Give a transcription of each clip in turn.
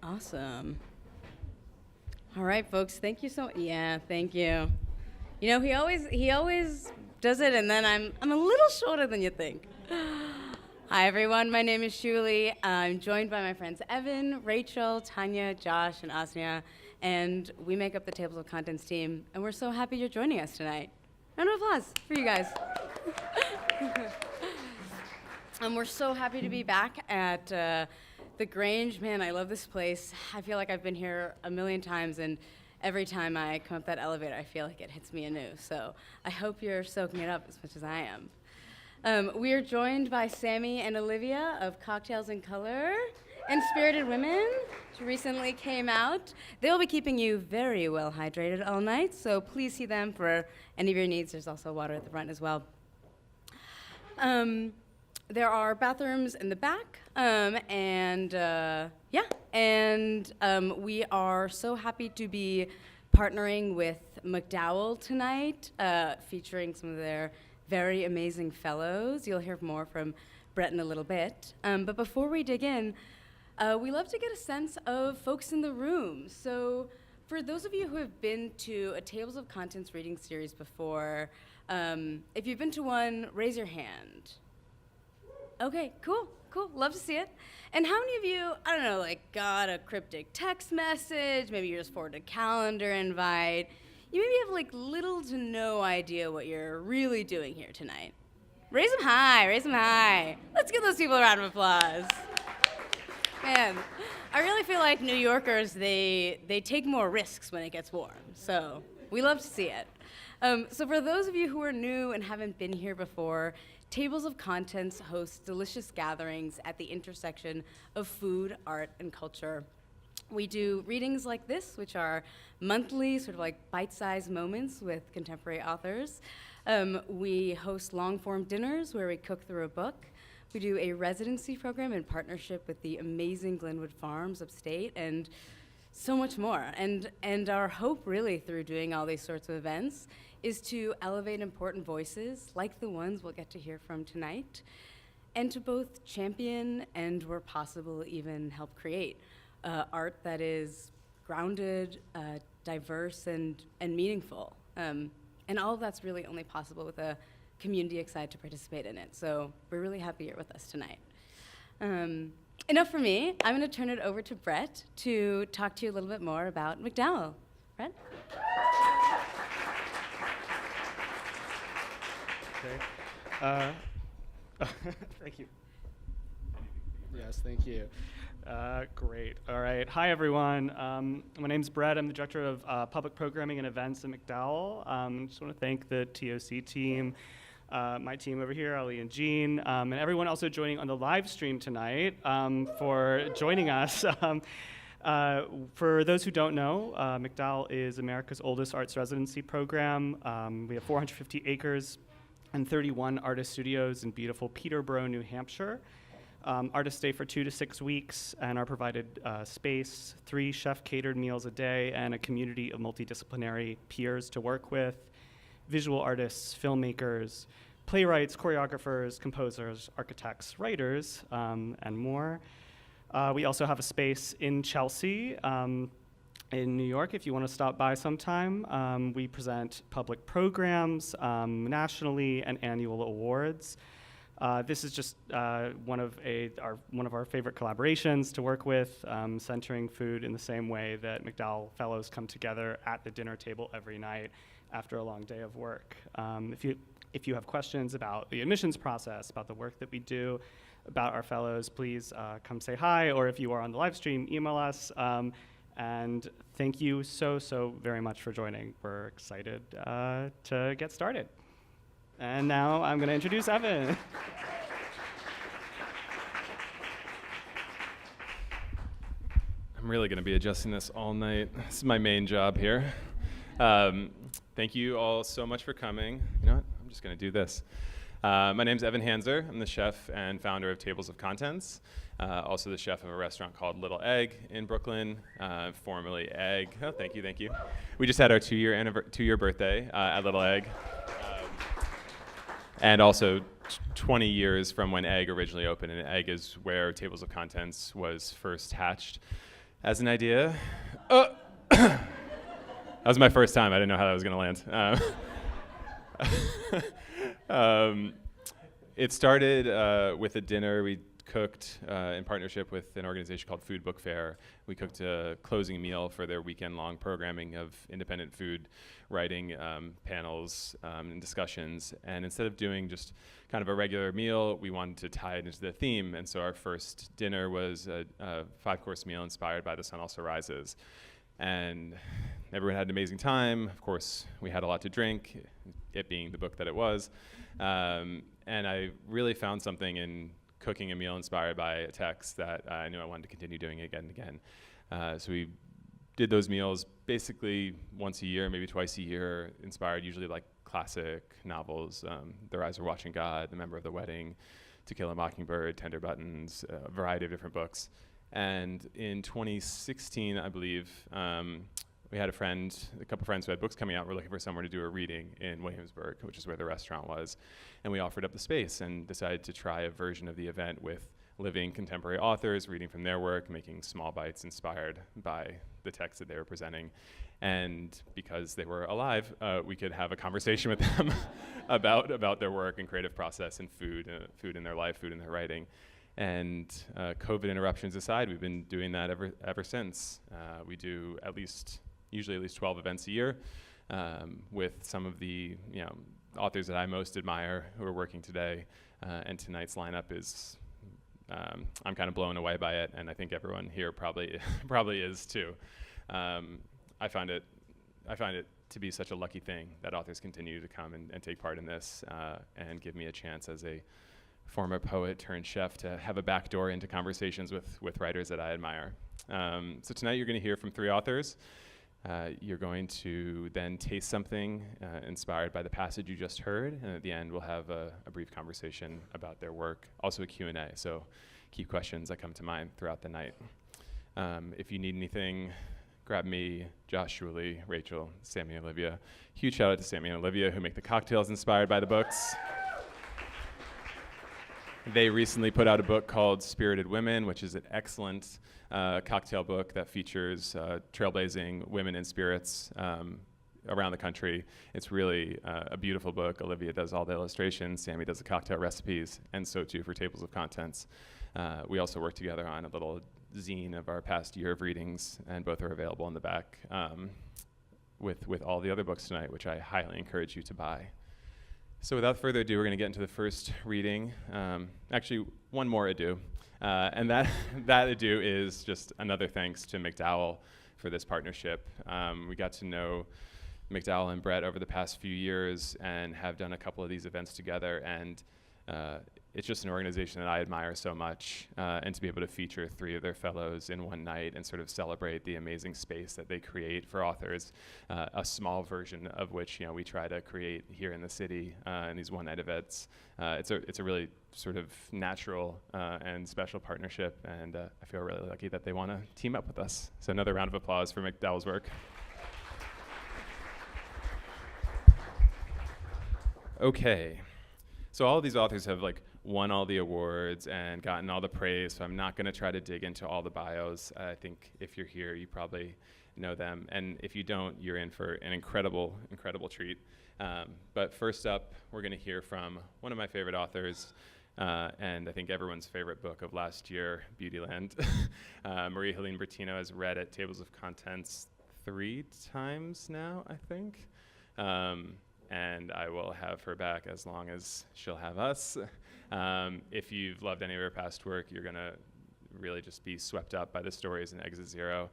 Awesome. All right, folks. Thank you so. Yeah, thank you. You know, he always does it, and then I'm a little shorter than you think. Hi, everyone. My name is Shuli. I'm joined by my friends Evan, Rachel, Tanya, Josh, and Asnia, and we make up the Tables of Contents team. And we're so happy you're joining us tonight. Round of applause for you guys. And we're so happy to be back at the Grange. Man, I love this place. I feel like I've been here a million times, and every time I come up that elevator, I feel like it hits me anew. So I hope you're soaking it up as much as I am. We are joined by Sammy and Olivia of Cocktails in Color and Spirited Women, which recently came out. They'll be keeping you very well hydrated all night, so please see them for any of your needs. There's also water at the front as well. There are bathrooms in the back, we are so happy to be partnering with MacDowell tonight, featuring some of their very amazing fellows. You'll hear more from Brett in a little bit. But before we dig in, we love to get a sense of folks in the room. So for those of you who have been to a Tables of Contents reading series before, if you've been to one, raise your hand. Okay, cool, love to see it. And how many of you, I don't know, like got a cryptic text message, maybe you're just forwarded a calendar invite, you maybe have like little to no idea what you're really doing here tonight? Raise them high. Let's give those people a round of applause. Man, I really feel like New Yorkers, they take more risks when it gets warm, so we love to see it. So for those of you who are new and haven't been here before, Tables of Contents hosts delicious gatherings at the intersection of food, art, and culture. We do readings like this, which are monthly, sort of like bite-sized moments with contemporary authors. We host long-form dinners where we cook through a book. We do a residency program in partnership with the amazing Glenwood Farms upstate, and so much more. And our hope, really, through doing all these sorts of events is to elevate important voices, like the ones we'll get to hear from tonight, and to both champion and, where possible, even help create art that is grounded, diverse, and meaningful. And all of that's really only possible with a community excited to participate in it. So we're really happy you're with us tonight. Enough for me. I'm going to turn it over to Brett to talk to you a little bit more about MacDowell. Brett? Okay. Thank you. Yes, thank you. Great. All right. Hi, everyone. My name's Brett. I'm the Director of Public Programming and Events at MacDowell. I just want to thank the TOC team, my team over here, Ali and Jean, and everyone also joining on the live stream tonight for joining us. For those who don't know, MacDowell is America's oldest arts residency program. We have 450 acres and 31 artist studios in beautiful Peterborough, New Hampshire. Artists stay for 2 to 6 weeks and are provided space, 3 chef-catered meals a day, and a community of multidisciplinary peers to work with, visual artists, filmmakers, playwrights, choreographers, composers, architects, writers, and more. We also have a space in Chelsea, in New York, if you want to stop by sometime. We present public programs nationally and annual awards. This is just one of our favorite collaborations to work with, centering food in the same way that MacDowell Fellows come together at the dinner table every night after a long day of work. If you have questions about the admissions process, about the work that we do, about our fellows, please come say hi, or if you are on the live stream, email us. And thank you so very much for joining. We're excited to get started. And now I'm going to introduce Evan. I'm really going to be adjusting this all night. This is my main job here. Thank you all so much for coming. You know what? I'm just going to do this. My name's Evan Hanser. I'm the chef and founder of Tables of Contents. Also the chef of a restaurant called Little Egg in Brooklyn, formerly Egg. Oh, thank you. We just had our two-year birthday at Little Egg. And also 20 years from when Egg originally opened, and Egg is where Tables of Contents was first hatched. as an idea. That was my first time. I didn't know how that was going to land. It started with a dinner we cooked in partnership with an organization called Food Book Fair. We cooked a closing meal for their weekend-long programming of independent food writing panels and discussions. And instead of doing just kind of a regular meal, we wanted to tie it into the theme. And so our first dinner was a 5-course meal inspired by The Sun Also Rises. And everyone had an amazing time. Of course, we had a lot to drink, it being the book that it was. And I really found something in cooking a meal inspired by a text that I knew I wanted to continue doing again and again. So we did those meals basically once a year, maybe twice a year, inspired usually like classic novels, Their Eyes Were Watching God, The Member of the Wedding, To Kill a Mockingbird, Tender Buttons, a variety of different books. And in 2016, I believe, we had a couple friends who had books coming out. We're looking for somewhere to do a reading in Williamsburg, which is where the restaurant was. And we offered up the space and decided to try a version of the event with living contemporary authors, reading from their work, making small bites inspired by the text that they were presenting. And because they were alive, we could have a conversation with them about their work and creative process and food in their life, food in their writing. And COVID interruptions aside, we've been doing that ever since. We do usually at least 12 events a year with some of the authors that I most admire who are working today. And tonight's lineup is, I'm kind of blown away by it, and I think everyone here probably is too. I find it to be such a lucky thing that authors continue to come and take part in this and give me a chance as a former poet turned chef to have a backdoor into conversations with writers that I admire. So tonight you're going to hear from 3 authors. You're going to then taste something inspired by the passage you just heard, and at the end we'll have a brief conversation about their work, also a Q&A, so keep questions that come to mind throughout the night. If you need anything, grab me, Josh, Julie, Rachel, Sammy, and Olivia. Huge shout out to Sammy and Olivia who make the cocktails inspired by the books. They recently put out a book called Spirited Women, which is an excellent cocktail book that features trailblazing women in spirits around the country. It's really a beautiful book. Olivia does all the illustrations, Sammy does the cocktail recipes, and so too for tables of contents. We also work together on a little zine of our past year of readings, and both are available in the back with all the other books tonight, which I highly encourage you to buy. So without further ado, we're going to get into the first reading. Actually, one more ado. And that ado is just another thanks to MacDowell for this partnership. We got to know MacDowell and Brett over the past few years and have done a couple of these events together. And it's just an organization that I admire so much. And to be able to feature 3 of their fellows in one night and sort of celebrate the amazing space that they create for authors, a small version of which we try to create here in the city in these one-night events. It's a really sort of natural and special partnership, and I feel really lucky that they want to team up with us. So another round of applause for MacDowell's work. Okay, so all of these authors have won all the awards and gotten all the praise, so I'm not going to try to dig into all the bios. I think if you're here, you probably know them, and if you don't, you're in for an incredible treat. But first up, we're going to hear from one of my favorite authors, and I think everyone's favorite book of last year, Beautyland. Marie-Helene Bertino has read at Tables of Contents 3 times now, I think. And I will have her back as long as she'll have us. If you've loved any of her past work, you're going to really just be swept up by the stories in Exit Zero,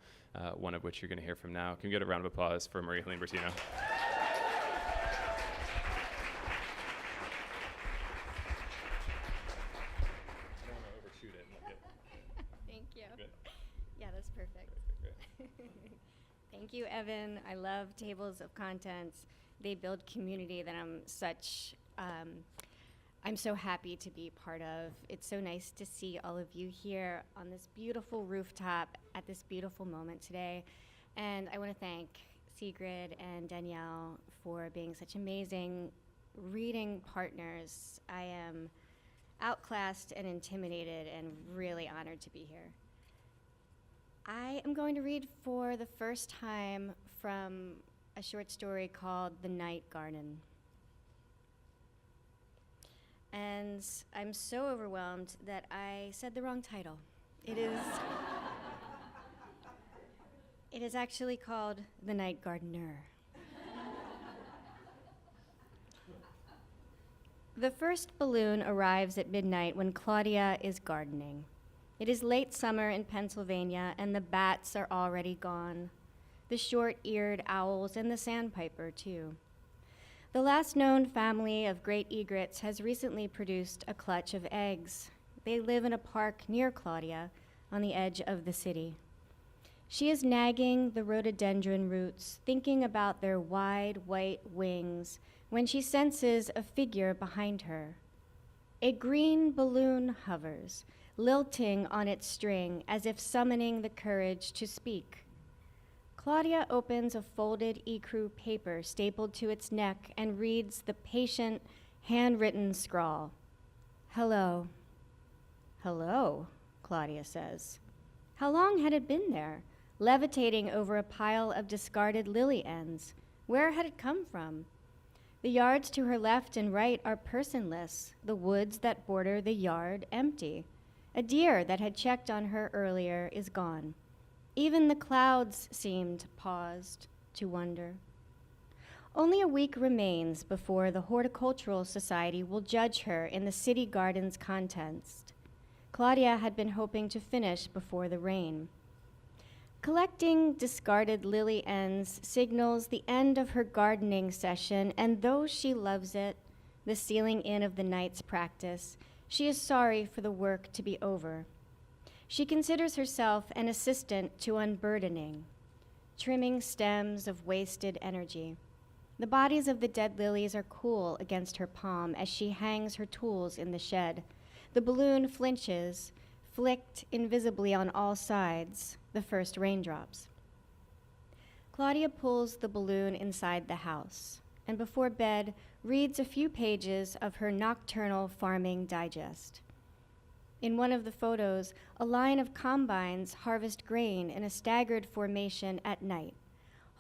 one of which you're going to hear from now. Can we get a round of applause for Marie-Helene Bertino? Thank you. Good. Yeah, that's perfect. Thank you, Evan. I love Tables of Contents. They build community that I'm so happy to be part of. It's so nice to see all of you here on this beautiful rooftop at this beautiful moment today. And I want to thank Sigrid and Danielle for being such amazing reading partners. I am outclassed and intimidated and really honored to be here. I am going to read for the first time from a short story called The Night Garden. And I'm so overwhelmed that I said the wrong title. It is actually called The Night Gardener. The first balloon arrives at midnight when Claudia is gardening. It is late summer in Pennsylvania, and the bats are already gone. The short-eared owls and the sandpiper, too. The last known family of great egrets has recently produced a clutch of eggs. They live in a park near Claudia, on the edge of the city. She is nagging the rhododendron roots, thinking about their wide white wings, when she senses a figure behind her. A green balloon hovers, lilting on its string as if summoning the courage to speak. Claudia opens a folded ecru paper stapled to its neck and reads the patient, handwritten scrawl. Hello. Hello, Claudia says. How long had it been there, levitating over a pile of discarded lily ends? Where had it come from? The yards to her left and right are personless, the woods that border the yard empty. A deer that had checked on her earlier is gone. Even the clouds seemed paused to wonder. Only a week remains before the Horticultural Society will judge her in the City Gardens contest. Claudia had been hoping to finish before the rain. Collecting discarded lily ends signals the end of her gardening session, and though she loves it, the sealing in of the night's practice, she is sorry for the work to be over. She considers herself an assistant to unburdening, trimming stems of wasted energy. The bodies of the dead lilies are cool against her palm as she hangs her tools in the shed. The balloon flinches, flicked invisibly on all sides, the first raindrops. Claudia pulls the balloon inside the house, and before bed, reads a few pages of her nocturnal farming digest. In one of the photos, a line of combines harvest grain in a staggered formation at night,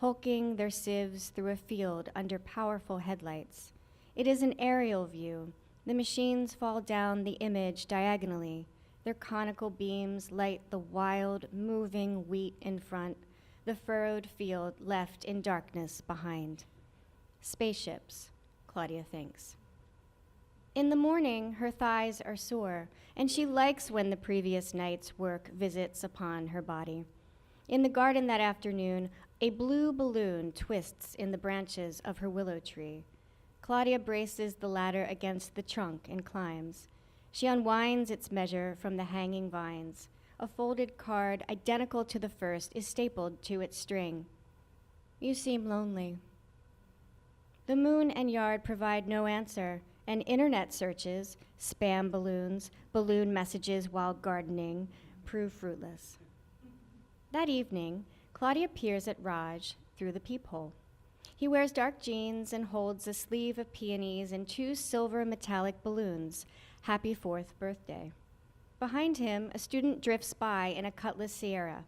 hulking their sieves through a field under powerful headlights. It is an aerial view. The machines fall down the image diagonally. Their conical beams light the wild, moving wheat in front, the furrowed field left in darkness behind. Spaceships, Claudia thinks. In the morning, her thighs are sore, and she likes when the previous night's work visits upon her body. In the garden that afternoon, a blue balloon twists in the branches of her willow tree. Claudia braces the ladder against the trunk and climbs. She unwinds its measure from the hanging vines. A folded card identical to the first is stapled to its string. You seem lonely. The moon and yard provide no answer, and internet searches, spam balloons, balloon messages while gardening, prove fruitless. That evening, Claudia peers at Raj through the peephole. He wears dark jeans and holds a sleeve of peonies and 2 silver metallic balloons. Happy 4th birthday. Behind him, a student drifts by in a Cutlass Sierra.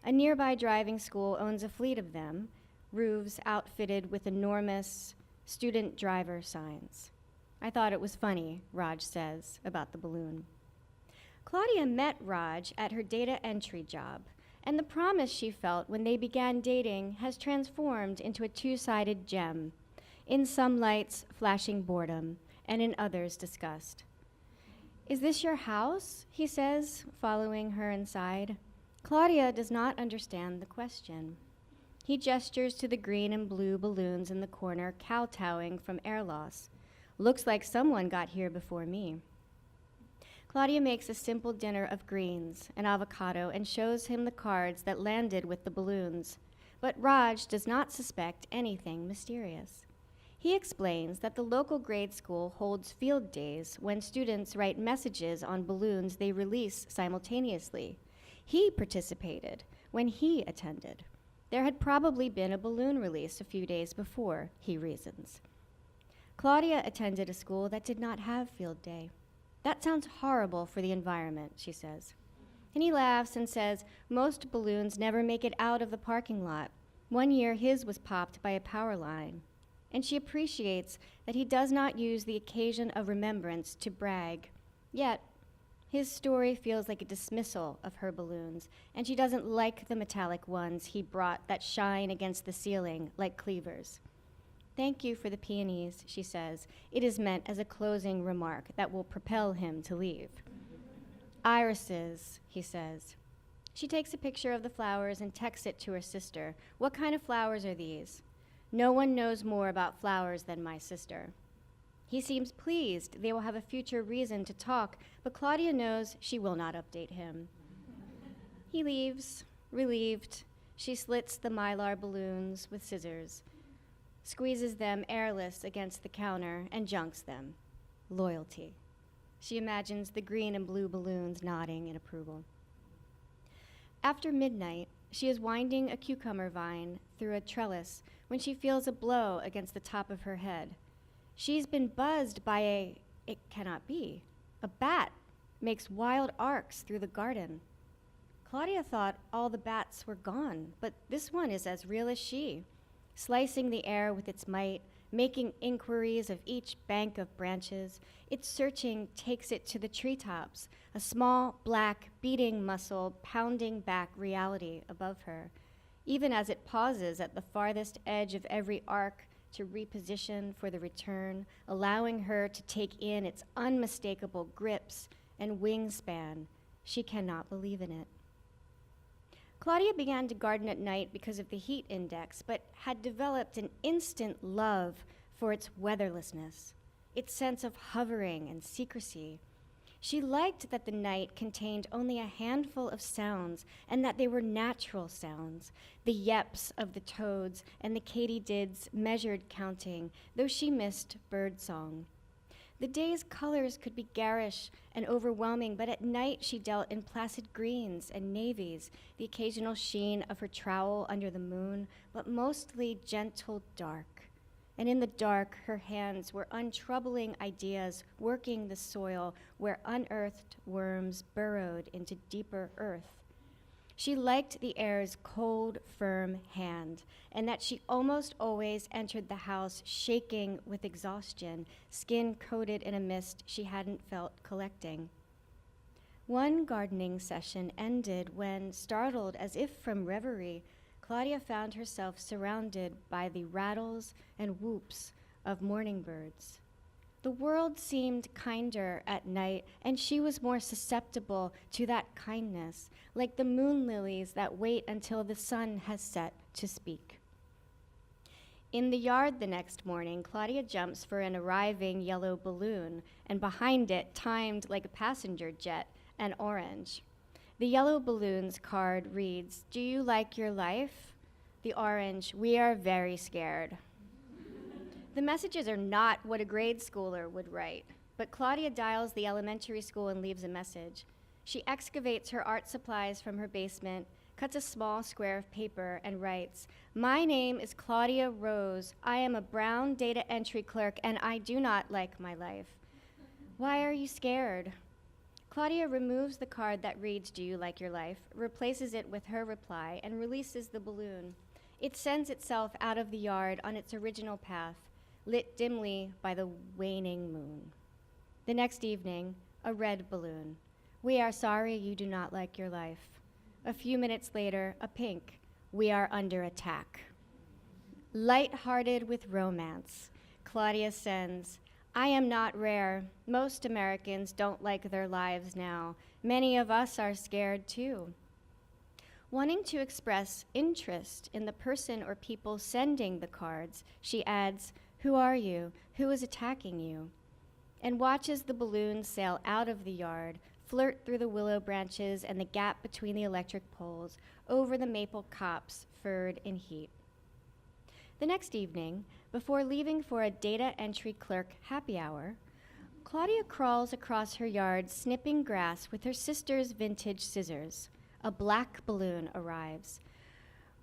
A nearby driving school owns a fleet of them, roofs outfitted with enormous student driver signs. I thought it was funny, Raj says about the balloon. Claudia met Raj at her data entry job, and the promise she felt when they began dating has transformed into a 2-sided gem, in some lights flashing boredom, and in others disgust. Is this your house? He says, following her inside. Claudia does not understand the question. He gestures to the green and blue balloons in the corner, kowtowing from air loss. Looks like someone got here before me. Claudia makes a simple dinner of greens and avocado and shows him the cards that landed with the balloons. But Raj does not suspect anything mysterious. He explains that the local grade school holds field days when students write messages on balloons they release simultaneously. He participated when he attended. There had probably been a balloon release a few days before, he reasons. Claudia attended a school that did not have field day. That sounds horrible for the environment, she says. And he laughs and says, most balloons never make it out of the parking lot. One year, his was popped by a power line. And she appreciates that he does not use the occasion of remembrance to brag. Yet, his story feels like a dismissal of her balloons, and she doesn't like the metallic ones he brought that shine against the ceiling like cleavers. Thank you for the peonies, she says. It is meant as a closing remark that will propel him to leave. Irises, he says. She takes a picture of the flowers and texts it to her sister. What kind of flowers are these? No one knows more about flowers than my sister. He seems pleased they will have a future reason to talk, but Claudia knows she will not update him. He leaves, relieved. She slits the mylar balloons with scissors, squeezes them airless against the counter, and junks them. Loyalty. She imagines the green and blue balloons nodding in approval. After midnight, she is winding a cucumber vine through a trellis when she feels a blow against the top of her head. She's been buzzed by it cannot be. A bat makes wild arcs through the garden. Claudia thought all the bats were gone, but this one is as real as she, slicing the air with its might, making inquiries of each bank of branches. Its searching takes it to the treetops, a small, black, beating muscle pounding back reality above her, even as it pauses at the farthest edge of every arc to reposition for the return, allowing her to take in its unmistakable grips and wingspan. She cannot believe in it. Claudia began to garden at night because of the heat index, but had developed an instant love for its weatherlessness, its sense of hovering and secrecy. She liked that the night contained only a handful of sounds and that they were natural sounds, the yeps of the toads and the katydids' measured counting, though she missed birdsong. The day's colors could be garish and overwhelming, but at night she dealt in placid greens and navies, the occasional sheen of her trowel under the moon, but mostly gentle dark. And in the dark, her hands were untroubling ideas working the soil where unearthed worms burrowed into deeper earth. She liked the air's cold, firm hand, and that she almost always entered the house shaking with exhaustion, skin coated in a mist she hadn't felt collecting. One gardening session ended when, startled as if from reverie, Claudia found herself surrounded by the rattles and whoops of morning birds. The world seemed kinder at night, and she was more susceptible to that kindness, like the moon lilies that wait until the sun has set to speak. In the yard the next morning, Claudia jumps for an arriving yellow balloon, and behind it, timed like a passenger jet, an orange. The yellow balloon's card reads, "Do you like your life?" The orange, "We are very scared." The messages are not what a grade schooler would write, but Claudia dials the elementary school and leaves a message. She excavates her art supplies from her basement, cuts a small square of paper, and writes, "My name is Claudia Rose. I am a brown data entry clerk, and I do not like my life." "Why are you scared?" Claudia removes the card that reads, "Do you like your life?" replaces it with her reply, and releases the balloon. It sends itself out of the yard on its original path, lit dimly by the waning moon. The next evening, a red balloon. "We are sorry you do not like your life." A few minutes later, a pink. "We are under attack." Light-hearted with romance, Claudia sends, "I am not rare. Most Americans don't like their lives now. Many of us are scared too." Wanting to express interest in the person or people sending the cards, she adds, "Who are you? Who is attacking you?" And watches the balloon sail out of the yard, flirt through the willow branches and the gap between the electric poles, over the maple copse furred in heat. The next evening, before leaving for a data entry clerk happy hour, Claudia crawls across her yard, snipping grass with her sister's vintage scissors. A black balloon arrives.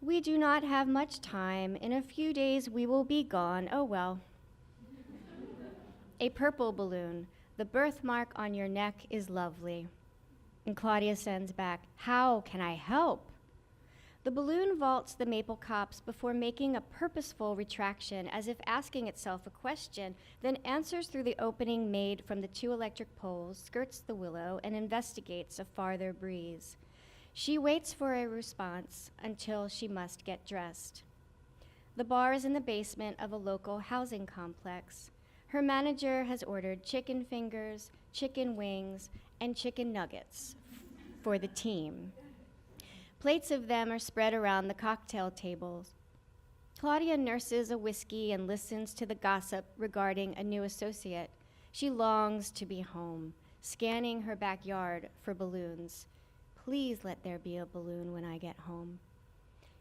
"We do not have much time. In a few days we will be gone. Oh well." A purple balloon. "The birthmark on your neck is lovely." And Claudia sends back, "How can I help?" The balloon vaults the maple copse before making a purposeful retraction, as if asking itself a question, then answers through the opening made from the 2 electric poles, skirts the willow, and investigates a farther breeze. She waits for a response until she must get dressed. The bar is in the basement of a local housing complex. Her manager has ordered chicken fingers, chicken wings, and chicken nuggets for the team. Plates of them are spread around the cocktail tables. Claudia nurses a whiskey and listens to the gossip regarding a new associate. She longs to be home, scanning her backyard for balloons. Please let there be a balloon when I get home.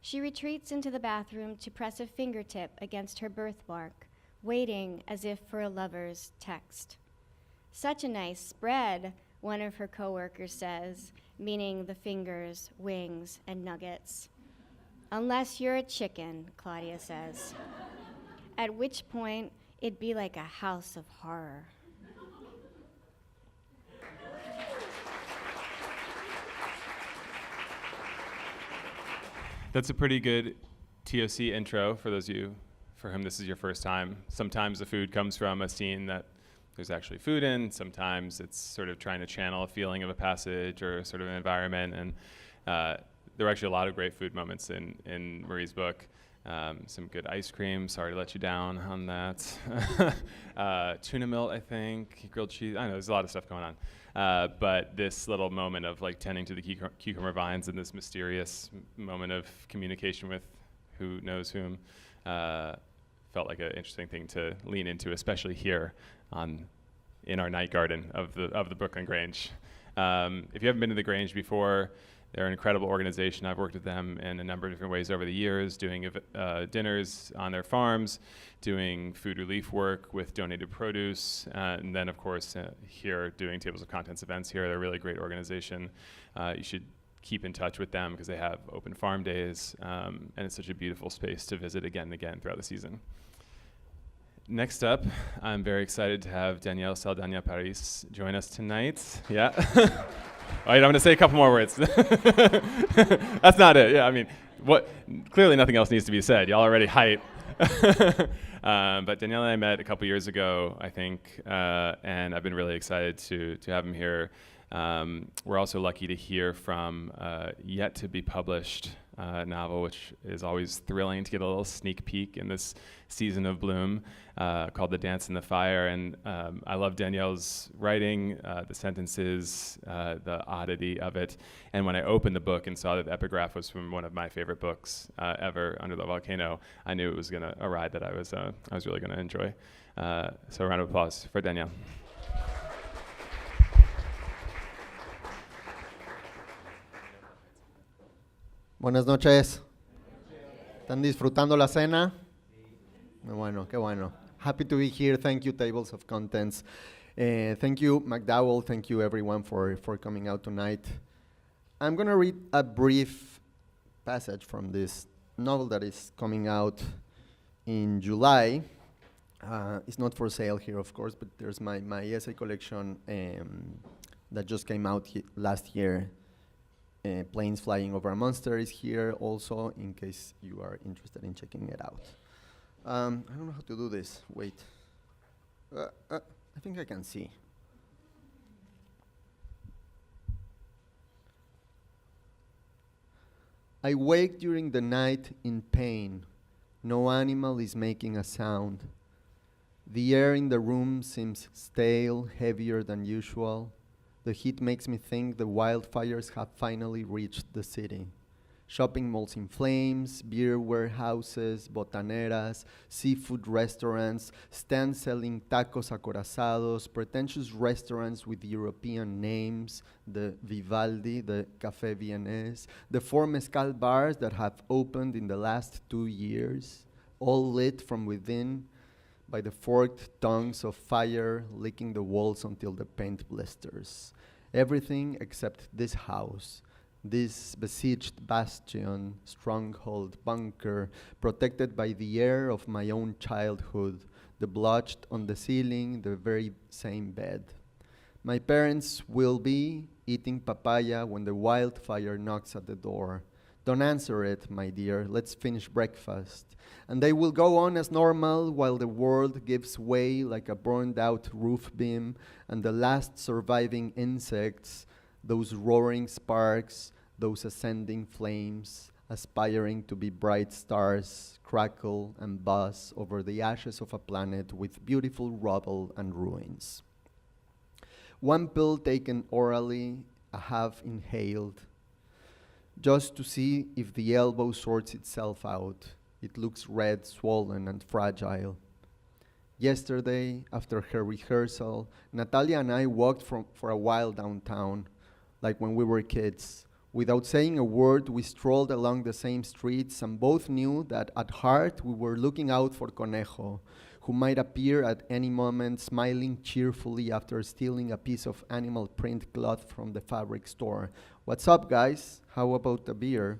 She retreats into the bathroom to press a fingertip against her birthmark, waiting as if for a lover's text. "Such a nice spread," one of her coworkers says, meaning the fingers, wings, and nuggets. "Unless you're a chicken," Claudia says. At which point, it'd be like a house of horror. That's a pretty good TOC intro for those of you for whom this is your first time. Sometimes the food comes from a scene that there's actually food in. Sometimes it's sort of trying to channel a feeling of a passage or sort of an environment. And there are actually a lot of great food moments in Marie's book. Some good ice cream. Sorry to let you down on that. Tuna melt, I think. Grilled cheese. I don't know, there's a lot of stuff going on. But this little moment of like tending to the cucumber vines and this mysterious moment of communication with who knows whom felt like an interesting thing to lean into, especially here in our night garden of the Brooklyn Grange. If you haven't been to the Grange before, they're an incredible organization. I've worked with them in a number of different ways over the years, doing dinners on their farms, doing food relief work with donated produce, and then, of course, here doing tables of contents events here. They're a really great organization. You should keep in touch with them because they have open farm days, and it's such a beautiful space to visit again and again throughout the season. Next up, I'm very excited to have Danielle Saldaña París join us tonight. Yeah. All right, I'm going to say a couple more words. That's not it. Yeah, I mean, clearly nothing else needs to be said. Y'all already hype. But Danielle and I met a couple years ago, I think, and I've been really excited to have him here. We're also lucky to hear from yet to be published novel, which is always thrilling to get a little sneak peek in this season of bloom, called The Dance in the Fire. And I love Danielle's writing, the sentences, the oddity of it. And when I opened the book and saw that the epigraph was from one of my favorite books ever, Under the Volcano, I knew it was a ride that I was really going to enjoy. So a round of applause for Danielle. Buenas noches. ¿Están disfrutando la cena? Qué bueno, qué bueno. Happy to be here. Thank you, Tables of Contents. Thank you, MacDowell. Thank you, everyone, for coming out tonight. I'm going to read a brief passage from this novel that is coming out in July. It's not for sale here, of course, but there's my essay collection that just came out last year. Planes Flying Over a Monster is here also, in case you are interested in checking it out. I don't know how to do this. Wait. I think I can see. I wake during the night in pain. No animal is making a sound. The air in the room seems stale, heavier than usual. The heat makes me think the wildfires have finally reached the city. Shopping malls in flames, beer warehouses, botaneras, seafood restaurants, stands selling tacos acorazados, pretentious restaurants with European names, the Vivaldi, the Café Viennes, the 4 mezcal bars that have opened in the last 2 years, all lit from within by the forked tongues of fire licking the walls until the paint blisters. Everything except this house, this besieged bastion, stronghold, bunker, protected by the air of my own childhood, the blotched on the ceiling, the very same bed. My parents will be eating papaya when the wildfire knocks at the door. Don't answer it, my dear. Let's finish breakfast. And they will go on as normal while the world gives way like a burned out roof beam and the last surviving insects, those roaring sparks, those ascending flames, aspiring to be bright stars, crackle and buzz over the ashes of a planet with beautiful rubble and ruins. One pill taken orally, a half inhaled, just to see if the elbow sorts itself out. It looks red, swollen, and fragile. Yesterday, after her rehearsal, Natalia and I walked for a while downtown, like when we were kids. Without saying a word, we strolled along the same streets and both knew that at heart we were looking out for Conejo, who might appear at any moment smiling cheerfully after stealing a piece of animal print cloth from the fabric store. What's up, guys? How about a beer?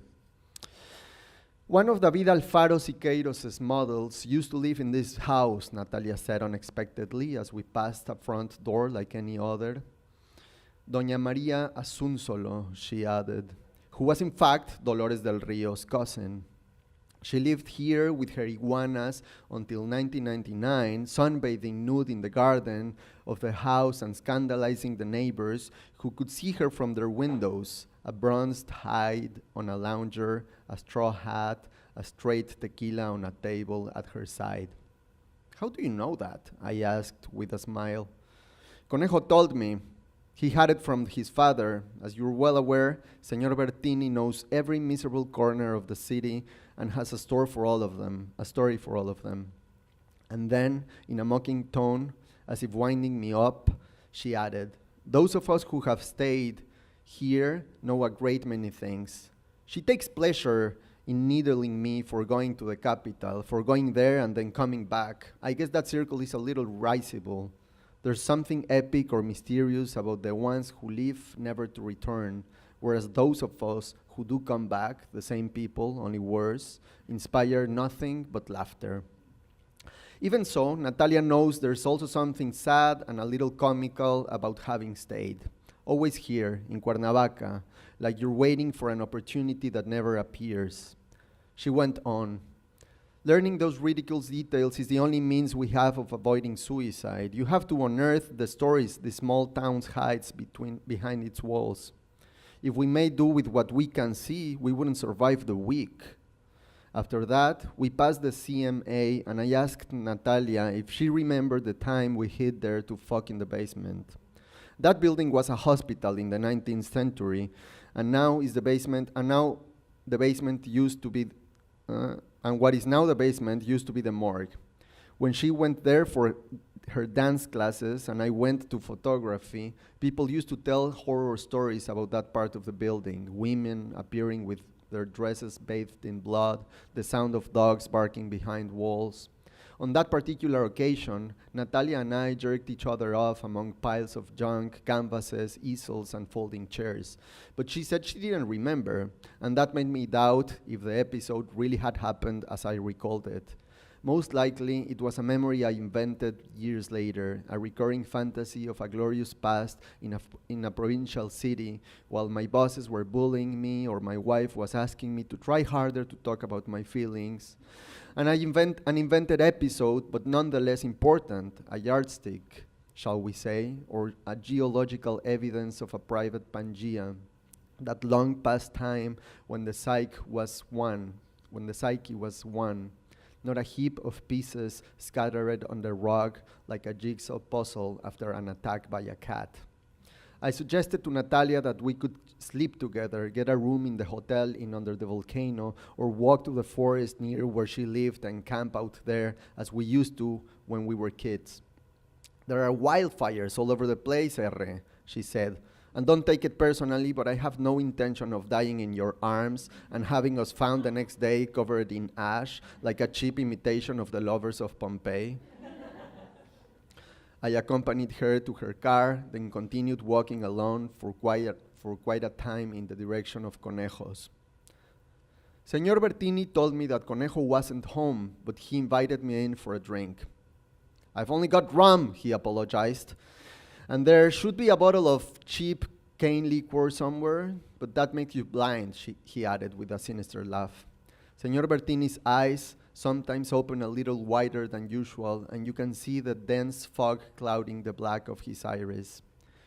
One of David Alfaro Siqueiros' models used to live in this house, Natalia said unexpectedly as we passed a front door like any other. Doña María Asunsolo, she added, who was in fact Dolores del Rio's cousin. She lived here with her iguanas until 1999, sunbathing nude in the garden of the house and scandalizing the neighbors who could see her from their windows, a bronzed hide on a lounger, a straw hat, a straight tequila on a table at her side. How do you know that? I asked with a smile. Conejo told me. He had it from his father. As you're well aware, Señor Bertini knows every miserable corner of the city and has a story for all of them. And then, in a mocking tone, as if winding me up, she added, those of us who have stayed here know a great many things. She takes pleasure in needling me for going to the capital, for going there and then coming back. I guess that circle is a little risible. There's something epic or mysterious about the ones who leave never to return, whereas those of us who do come back, the same people, only worse, inspire nothing but laughter. Even so, Natalia knows there's also something sad and a little comical about having stayed. Always here, in Cuernavaca, like you're waiting for an opportunity that never appears. She went on. Learning those ridiculous details is the only means we have of avoiding suicide. You have to unearth the stories the small town hides behind its walls. If we may do with what we can see, we wouldn't survive the week. After that, we passed the CMA and I asked Natalia if she remembered the time we hid there to fuck in the basement. That building was a hospital in the 19th century, and now is the basement, and now the basement used to be and what is now the basement used to be the morgue. When she went there for her dance classes and I went to photography, people used to tell horror stories about that part of the building, women appearing with their dresses bathed in blood, the sound of dogs barking behind walls. On that particular occasion, Natalia and I jerked each other off among piles of junk, canvases, easels, and folding chairs. But she said she didn't remember, and that made me doubt if the episode really had happened as I recalled it. Most likely, it was a memory I invented years later, a recurring fantasy of a glorious past in a provincial city, while my bosses were bullying me or my wife was asking me to try harder to talk about my feelings. And I invent an invented episode, but nonetheless important, a yardstick, shall we say, or a geological evidence of a private Pangea, that long past time when the psyche was one, not a heap of pieces scattered on the rug like a jigsaw puzzle after an attack by a cat. I suggested to Natalia that we could sleep together, get a room in the hotel under the volcano, or walk to the forest near where she lived and camp out there as we used to when we were kids. There are wildfires all over the place, R, she said. And don't take it personally, but I have no intention of dying in your arms and having us found the next day covered in ash, like a cheap imitation of the lovers of Pompeii. I accompanied her to her car, then continued walking alone for quite a time in the direction of Conejo's. Señor Bertini told me that Conejo wasn't home, but he invited me in for a drink. I've only got rum, he apologized. And there should be a bottle of cheap cane liquor somewhere, but that makes you blind, he added with a sinister laugh. Senor Bertini's eyes sometimes open a little wider than usual, and you can see the dense fog clouding the black of his iris.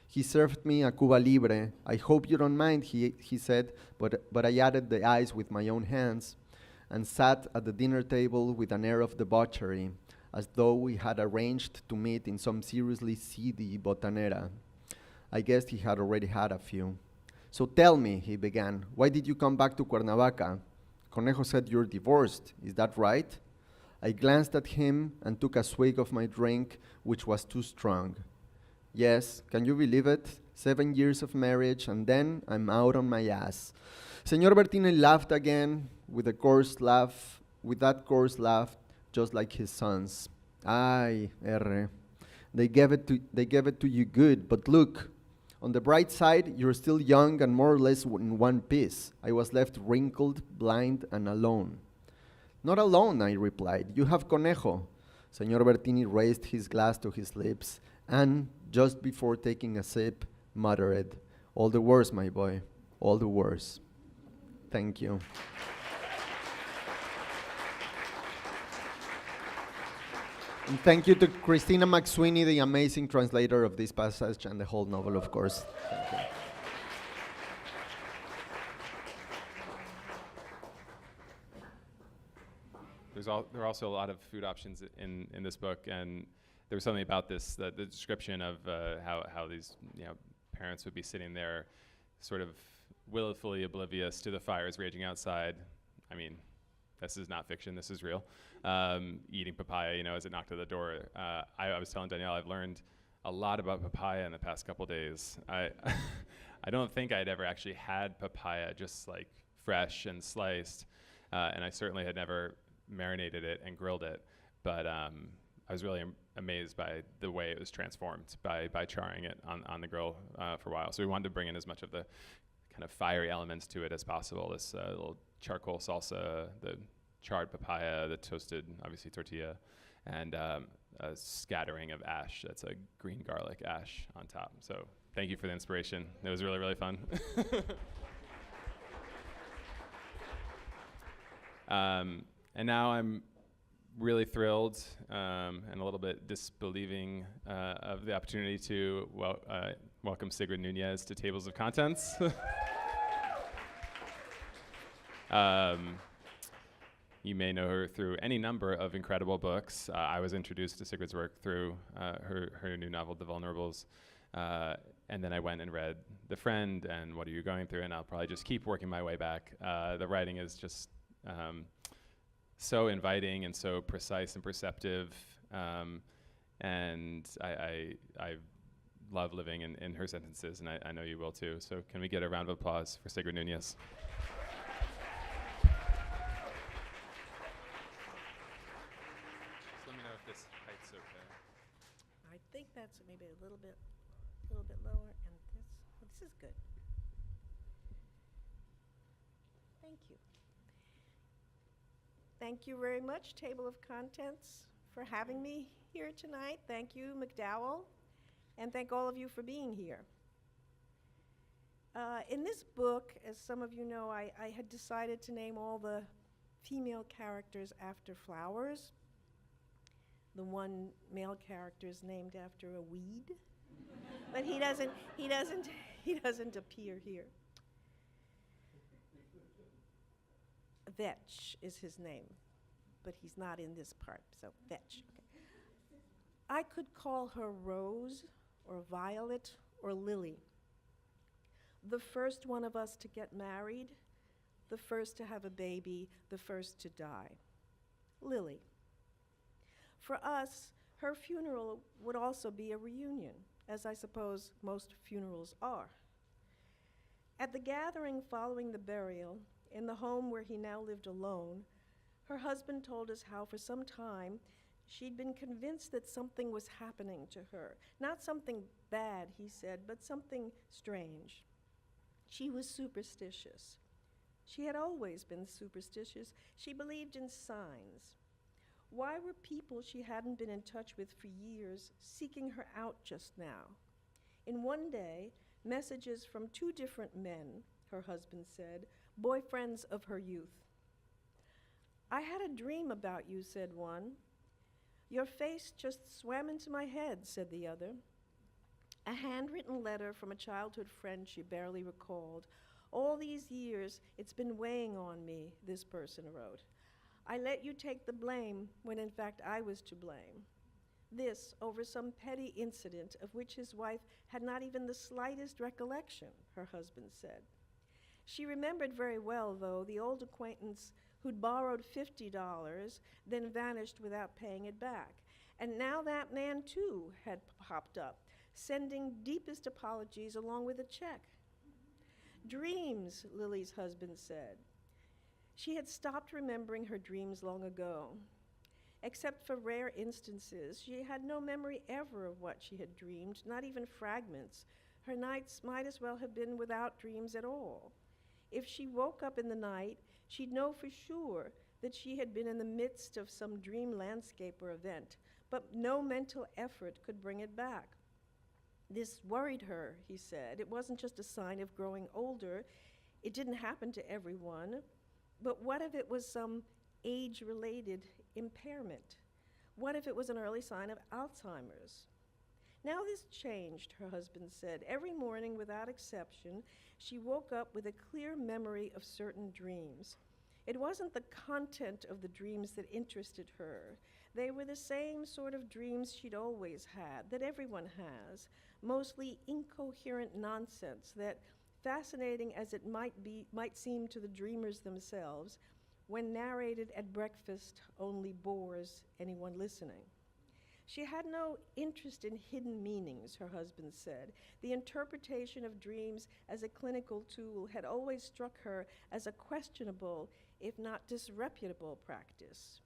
He served me a Cuba Libre. I hope you don't mind, he said, but I added the ice with my own hands and sat at the dinner table with an air of debauchery, as though we had arranged to meet in some seriously seedy botanera. I guessed he had already had a few. So tell me, he began, why did you come back to Cuernavaca? Conejo said you're divorced, is that right? I glanced at him and took a swig of my drink, which was too strong. Yes, can you believe it? 7 years of marriage, and then I'm out on my ass. Senor Bertini laughed again with that coarse laugh, just like his son's. Ay, erre. They gave it to you good, but look, on the bright side, you're still young and more or less in one piece. I was left wrinkled, blind, and alone. Not alone, I replied. You have Conejo. Senor Bertini raised his glass to his lips and, just before taking a sip, muttered, all the worse, my boy, all the worse. Thank you. And thank you to Christina McSweeney, the amazing translator of this passage and the whole novel, of course. Thank you. There are also a lot of food options in this book, and there was something about this, the description of how these parents would be sitting there, sort of willfully oblivious to the fires raging outside. I mean, this is not fiction, this is real. Eating papaya, as it knocked at the door. I was telling Danielle, I've learned a lot about papaya in the past couple days. I don't think I'd ever actually had papaya just like fresh and sliced, and I certainly had never marinated it and grilled it, but I was really amazed by the way it was transformed by charring it on the grill for a while. So we wanted to bring in as much of the kind of fiery elements to it as possible. This little charcoal salsa, the charred papaya, the toasted, obviously, tortilla, and a scattering of ash. That's a green garlic ash on top. So thank you for the inspiration. It was really, really fun. And now I'm really thrilled and a little bit disbelieving of the opportunity to welcome Sigrid Nunez to Tables of Contents. You may know her through any number of incredible books. I was introduced to Sigrid's work through her new novel, The Vulnerables. And then I went and read The Friend and What Are You Going Through? And I'll probably just keep working my way back. The writing is just so inviting and so precise and perceptive. And I love living in her sentences, and I know you will too. So can we get a round of applause for Sigrid Nunez? Let me know if this height's okay. I think that's maybe a little bit lower, and this is good. Thank you. Thank you very much, Table of Contents, for having me here tonight. Thank you, MacDowell, and thank all of you for being here. In this book, as some of you know, I had decided to name all the female characters after flowers. The one male character is named after a weed, but he doesn't appear here. Vetch is his name, but he's not in this part, so Vetch. Okay. I could call her Rose, or Violet, or Lily. The first one of us to get married, the first to have a baby, the first to die. Lily. For us, her funeral would also be a reunion, as I suppose most funerals are. At the gathering following the burial, in the home where he now lived alone, her husband told us how for some time she'd been convinced that something was happening to her. Not something bad, he said, but something strange. She was superstitious. She had always been superstitious. She believed in signs. Why were people she hadn't been in touch with for years seeking her out just now? In one day, messages from 2 different men, her husband said, boyfriends of her youth. "I had a dream about you," said one. "Your face just swam into my head," said the other. A handwritten letter from a childhood friend she barely recalled. "All these years, it's been weighing on me," this person wrote. "I let you take the blame when in fact I was to blame." This over some petty incident of which his wife had not even the slightest recollection, her husband said. She remembered very well, though, the old acquaintance who'd borrowed $50, then vanished without paying it back. And now that man, too, had popped up, sending deepest apologies along with a check. "Dreams," Lily's husband said. She had stopped remembering her dreams long ago. Except for rare instances, she had no memory ever of what she had dreamed, not even fragments. Her nights might as well have been without dreams at all. If she woke up in the night, she'd know for sure that she had been in the midst of some dream landscape or event, but no mental effort could bring it back. This worried her, he said. It wasn't just a sign of growing older. It didn't happen to everyone. But what if it was some age-related impairment? What if it was an early sign of Alzheimer's? Now this changed, her husband said. Every morning, without exception, she woke up with a clear memory of certain dreams. It wasn't the content of the dreams that interested her. They were the same sort of dreams she'd always had, that everyone has, mostly incoherent nonsense that, fascinating as it might seem to the dreamers themselves, when narrated at breakfast, only bores anyone listening. She had no interest in hidden meanings, her husband said. The interpretation of dreams as a clinical tool had always struck her as a questionable, if not disreputable, practice.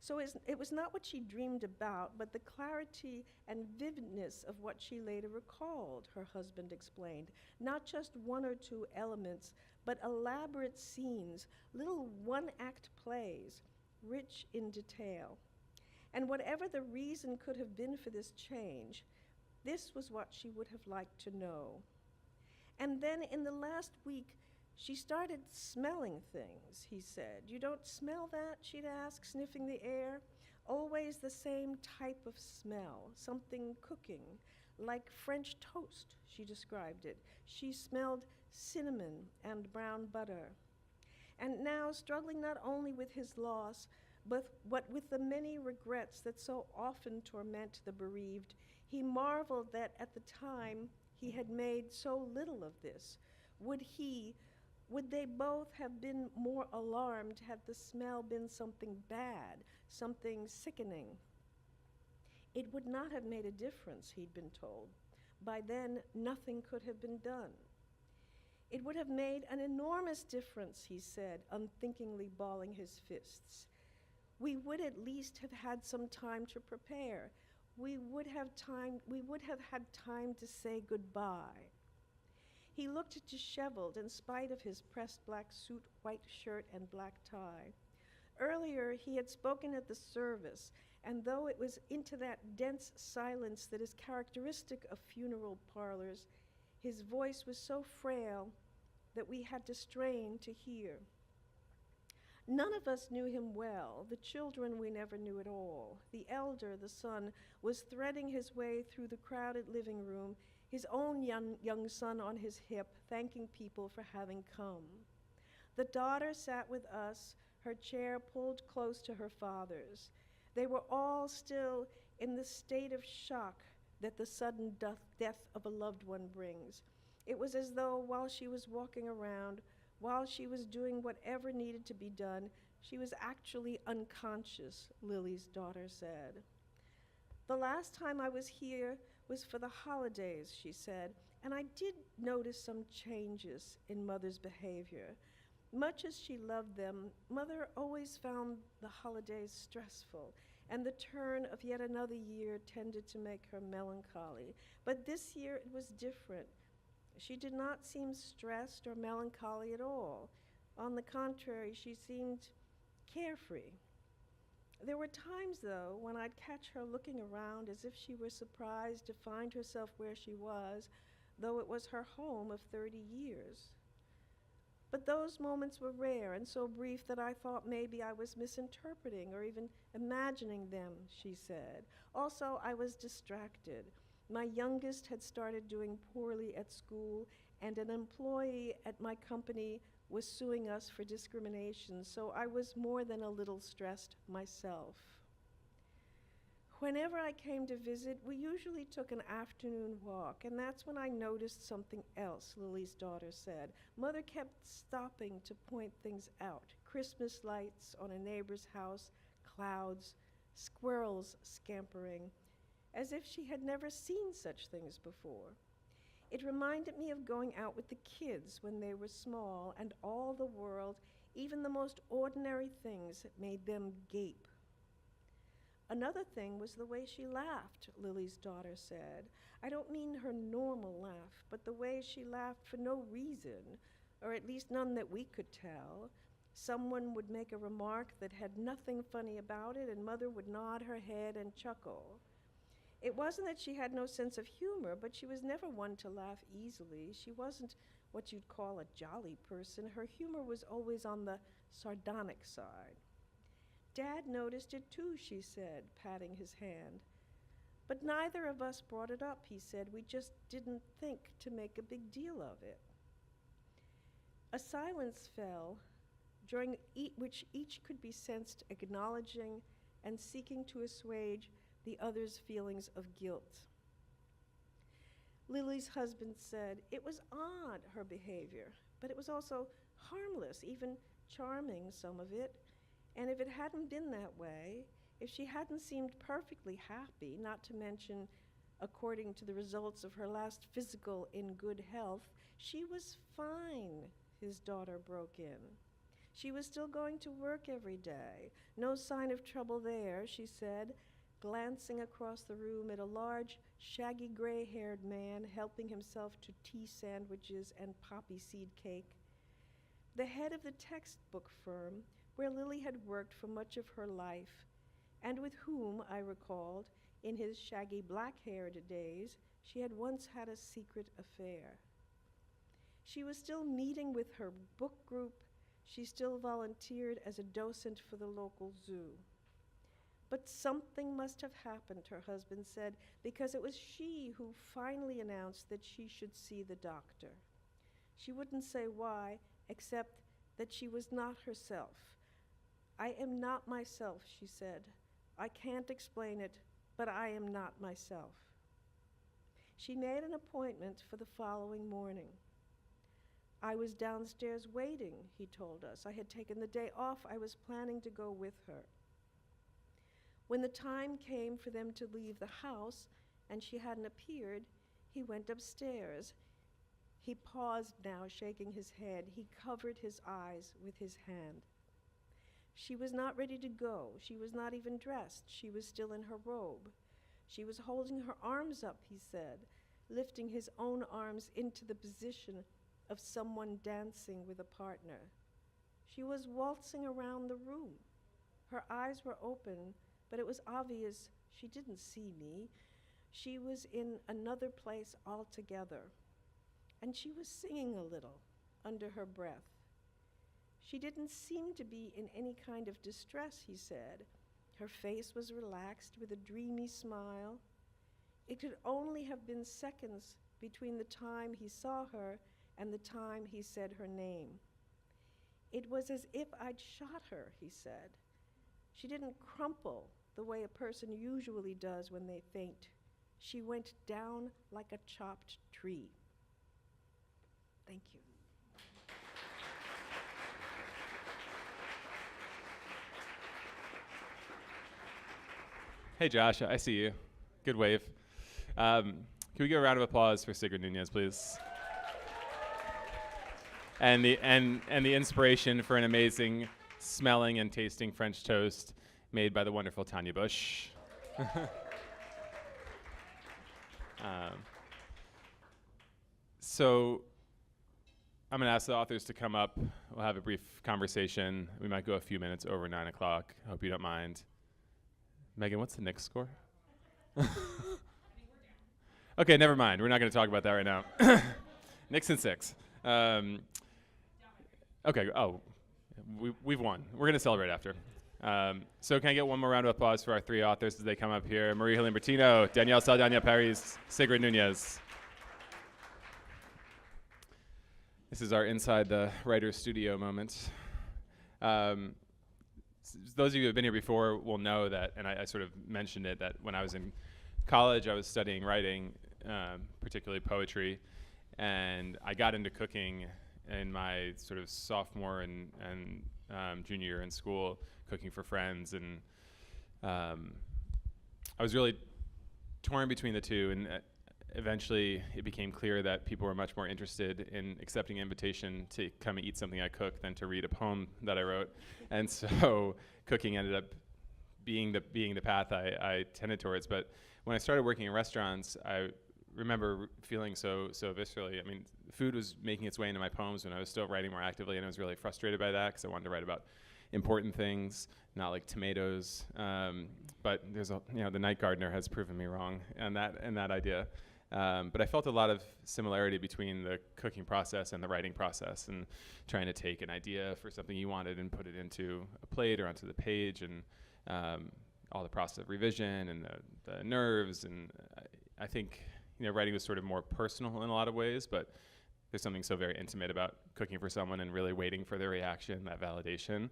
So it was not what she dreamed about, but the clarity and vividness of what she later recalled, her husband explained. Not just 1 or 2 elements, but elaborate scenes, little one-act plays, rich in detail. And whatever the reason could have been for this change, this was what she would have liked to know. And then in the last week, she started smelling things, he said. "You don't smell that?" she'd ask, sniffing the air. Always the same type of smell, something cooking, like French toast, she described it. She smelled cinnamon and brown butter. And now, struggling not only with his loss, but with the many regrets that so often torment the bereaved, he marveled that at the time he had made so little of this. Would they both have been more alarmed had the smell been something bad, something sickening? It would not have made a difference, he'd been told. By then, nothing could have been done. It would have made an enormous difference, he said, unthinkingly balling his fists. We would at least have had some time to prepare. We would have had time to say goodbye. He looked disheveled in spite of his pressed black suit, white shirt, and black tie. Earlier, he had spoken at the service, and though it was into that dense silence that is characteristic of funeral parlors, his voice was so frail that we had to strain to hear. None of us knew him well. The children we never knew at all. The elder, the son, was threading his way through the crowded living room, his own young son on his hip, thanking people for having come. The daughter sat with us, her chair pulled close to her father's. They were all still in the state of shock that the sudden death of a loved one brings. It was as though while she was walking around, while she was doing whatever needed to be done, she was actually unconscious, Lily's daughter said. "The last time I was here was for the holidays," she said, "and I did notice some changes in Mother's behavior. Much as she loved them, Mother always found the holidays stressful, and the turn of yet another year tended to make her melancholy. But this year it was different. She did not seem stressed or melancholy at all. On the contrary, she seemed carefree." There were times, though, when I'd catch her looking around as if she were surprised to find herself where she was, though it was her home of 30 years. But those moments were rare and so brief that I thought maybe I was misinterpreting or even imagining them, she said. Also, I was distracted. My youngest had started doing poorly at school, and an employee at my company was suing us for discrimination, so I was more than a little stressed myself. Whenever I came to visit, we usually took an afternoon walk, and that's when I noticed something else, Lily's daughter said. Mother kept stopping to point things out. Christmas lights on a neighbor's house, clouds, squirrels scampering, as if she had never seen such things before. It reminded me of going out with the kids when they were small, and all the world, even the most ordinary things, made them gape. Another thing was the way she laughed, Lily's daughter said. I don't mean her normal laugh, but the way she laughed for no reason, or at least none that we could tell. Someone would make a remark that had nothing funny about it, and Mother would nod her head and chuckle. It wasn't that she had no sense of humor, but she was never one to laugh easily. She wasn't what you'd call a jolly person. Her humor was always on the sardonic side. Dad noticed it too, she said, patting his hand. But neither of us brought it up, he said. We just didn't think to make a big deal of it. A silence fell, during which each could be sensed acknowledging and seeking to assuage the other's feelings of guilt. Lily's husband said it was odd, her behavior, but it was also harmless, even charming, some of it. And if it hadn't been that way, if she hadn't seemed perfectly happy, not to mention, according to the results of her last physical in good health, she was fine, his daughter broke in. She was still going to work every day. No sign of trouble there, she said, glancing across the room at a large, shaggy gray-haired man helping himself to tea sandwiches and poppy seed cake. The head of the textbook firm, where Lily had worked for much of her life, and with whom, I recalled, in his shaggy black-haired days, she had once had a secret affair. She was still meeting with her book group. She still volunteered as a docent for the local zoo. But something must have happened, her husband said, because it was she who finally announced that she should see the doctor. She wouldn't say why, except that she was not herself. I am not myself, she said. I can't explain it, but I am not myself. She made an appointment for the following morning. I was downstairs waiting, he told us. I had taken the day off. I was planning to go with her. When the time came for them to leave the house, and she hadn't appeared, he went upstairs. He paused now, shaking his head. He covered his eyes with his hand. She was not ready to go. She was not even dressed. She was still in her robe. She was holding her arms up, he said, lifting his own arms into the position of someone dancing with a partner. She was waltzing around the room. Her eyes were open, but it was obvious she didn't see me. She was in another place altogether. And she was singing a little under her breath. She didn't seem to be in any kind of distress, he said. Her face was relaxed with a dreamy smile. It could only have been seconds between the time he saw her and the time he said her name. It was as if I'd shot her, he said. She didn't crumple the way a person usually does when they faint. She went down like a chopped tree. Thank you. Hey, Josh, I see you. Good wave. Can we give a round of applause for Sigrid Nunez, please? And the inspiration for an amazing smelling and tasting French toast made by the wonderful Tanya Bush. So I'm going to ask the authors to come up. We'll have a brief conversation. We might go a few minutes over 9 o'clock. I hope you don't mind. Megan, what's the Knicks score? Okay, never mind. We're not going to talk about that right now. Knicks in 6. Okay. Oh, we've won. We're going to celebrate after. So can I get one more round of applause for our 3 authors as they come up here? Marie-Helene Bertino, Saldaña París, Sigrid Nunez. This is our inside the writer's studio moment. Those of you who have been here before will know that, and I sort of mentioned it, that when I was in college, I was studying writing, particularly poetry, and I got into cooking in my sort of sophomore and junior year in school, cooking for friends, and I was really torn between the two, and eventually it became clear that people were much more interested in accepting an invitation to come and eat something I cooked than to read a poem that I wrote, and so cooking ended up being the path I tended towards. But when I started working in restaurants, I remember feeling so viscerally. I mean, food was making its way into my poems when I was still writing more actively, and I was really frustrated by that because I wanted to write about important things, not like tomatoes. But there's the night gardener has proven me wrong on that idea. But I felt a lot of similarity between the cooking process and the writing process, and trying to take an idea for something you wanted and put it into a plate or onto the page, and all the process of revision and the nerves. And I think writing was sort of more personal in a lot of ways, but there's something so very intimate about cooking for someone and really waiting for their reaction, that validation,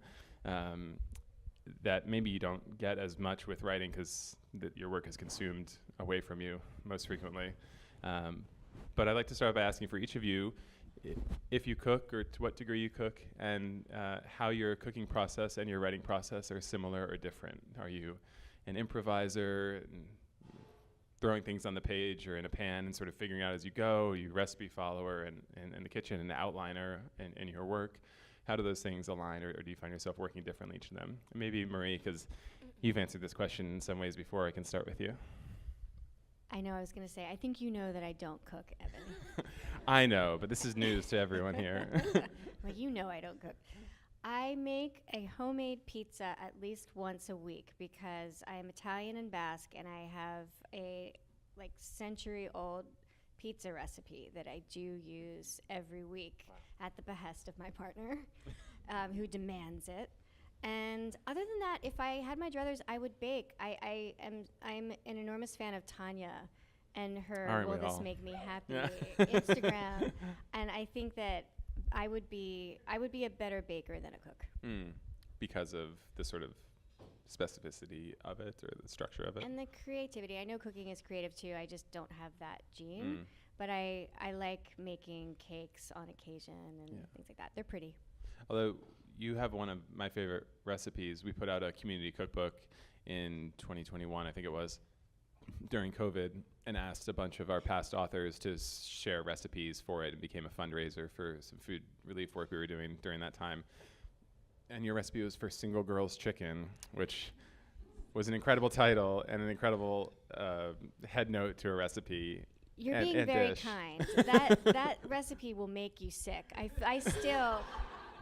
that maybe you don't get as much with writing because your work is consumed away from you most frequently. But I'd like to start by asking for each of you if you cook, or to what degree you cook, and how your cooking process and your writing process are similar or different. Are you an improviser, and throwing things on the page or in a pan and sort of figuring out as you go? Are you a recipe follower in the kitchen, and an outliner in your work? How do those things align, or do you find yourself working differently each of them? And maybe Marie, because you've answered this question in some ways before, I can start with you. I know I was going to say, I think you know that I don't cook, Evan. I know, but this is news to everyone here. Well, you know I don't cook. I make a homemade pizza at least once a week because I am Italian and Basque, and I have a century-old pizza recipe that I do use every week at the behest of my partner, who demands it. And other than that, if I had my druthers, I would bake. I'm an enormous fan of Tanya and her Aren't "Will we This all? Make Me Happy" Yeah. Instagram, and I think that I would be a better baker than a cook. Because of the sort of specificity of it, or the structure of it. And the creativity. I know cooking is creative too. I just don't have that gene. But I like making cakes on occasion and things like that. They're pretty. Although you have one of my favorite recipes. We put out a community cookbook in 2021, I think it was, during COVID, and asked a bunch of our past authors to share recipes for it. It became a fundraiser for some food relief work we were doing during that time. And your recipe was for Single Girls Chicken, which was an incredible title and an incredible head note to a recipe. You're and being very dish. kind. That recipe will make you sick. I still,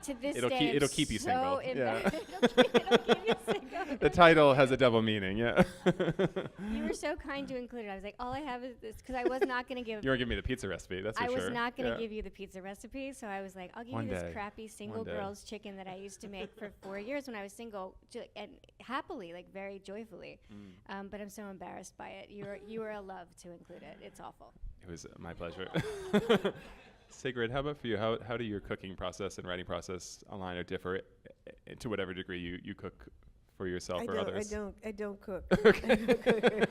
to this day, it'll keep you single. Yeah. It'll keep you single. The title has a double meaning, yeah. You were so kind to include it. I was like, all I have is this, because I was not going to give. You were giving me the pizza recipe, that's for I sure. was not going to Yeah. give you the pizza recipe, so I was like, I'll give One you this day. crappy single One day. girls chicken that I used to make for 4 years when I was single, and happily, very joyfully. But I'm so embarrassed by it. You were a love to include it. It's awful. It was my pleasure. Sigrid, how about for you? How do your cooking process and writing process align or differ to whatever degree you cook for yourself or others? I don't cook. Okay.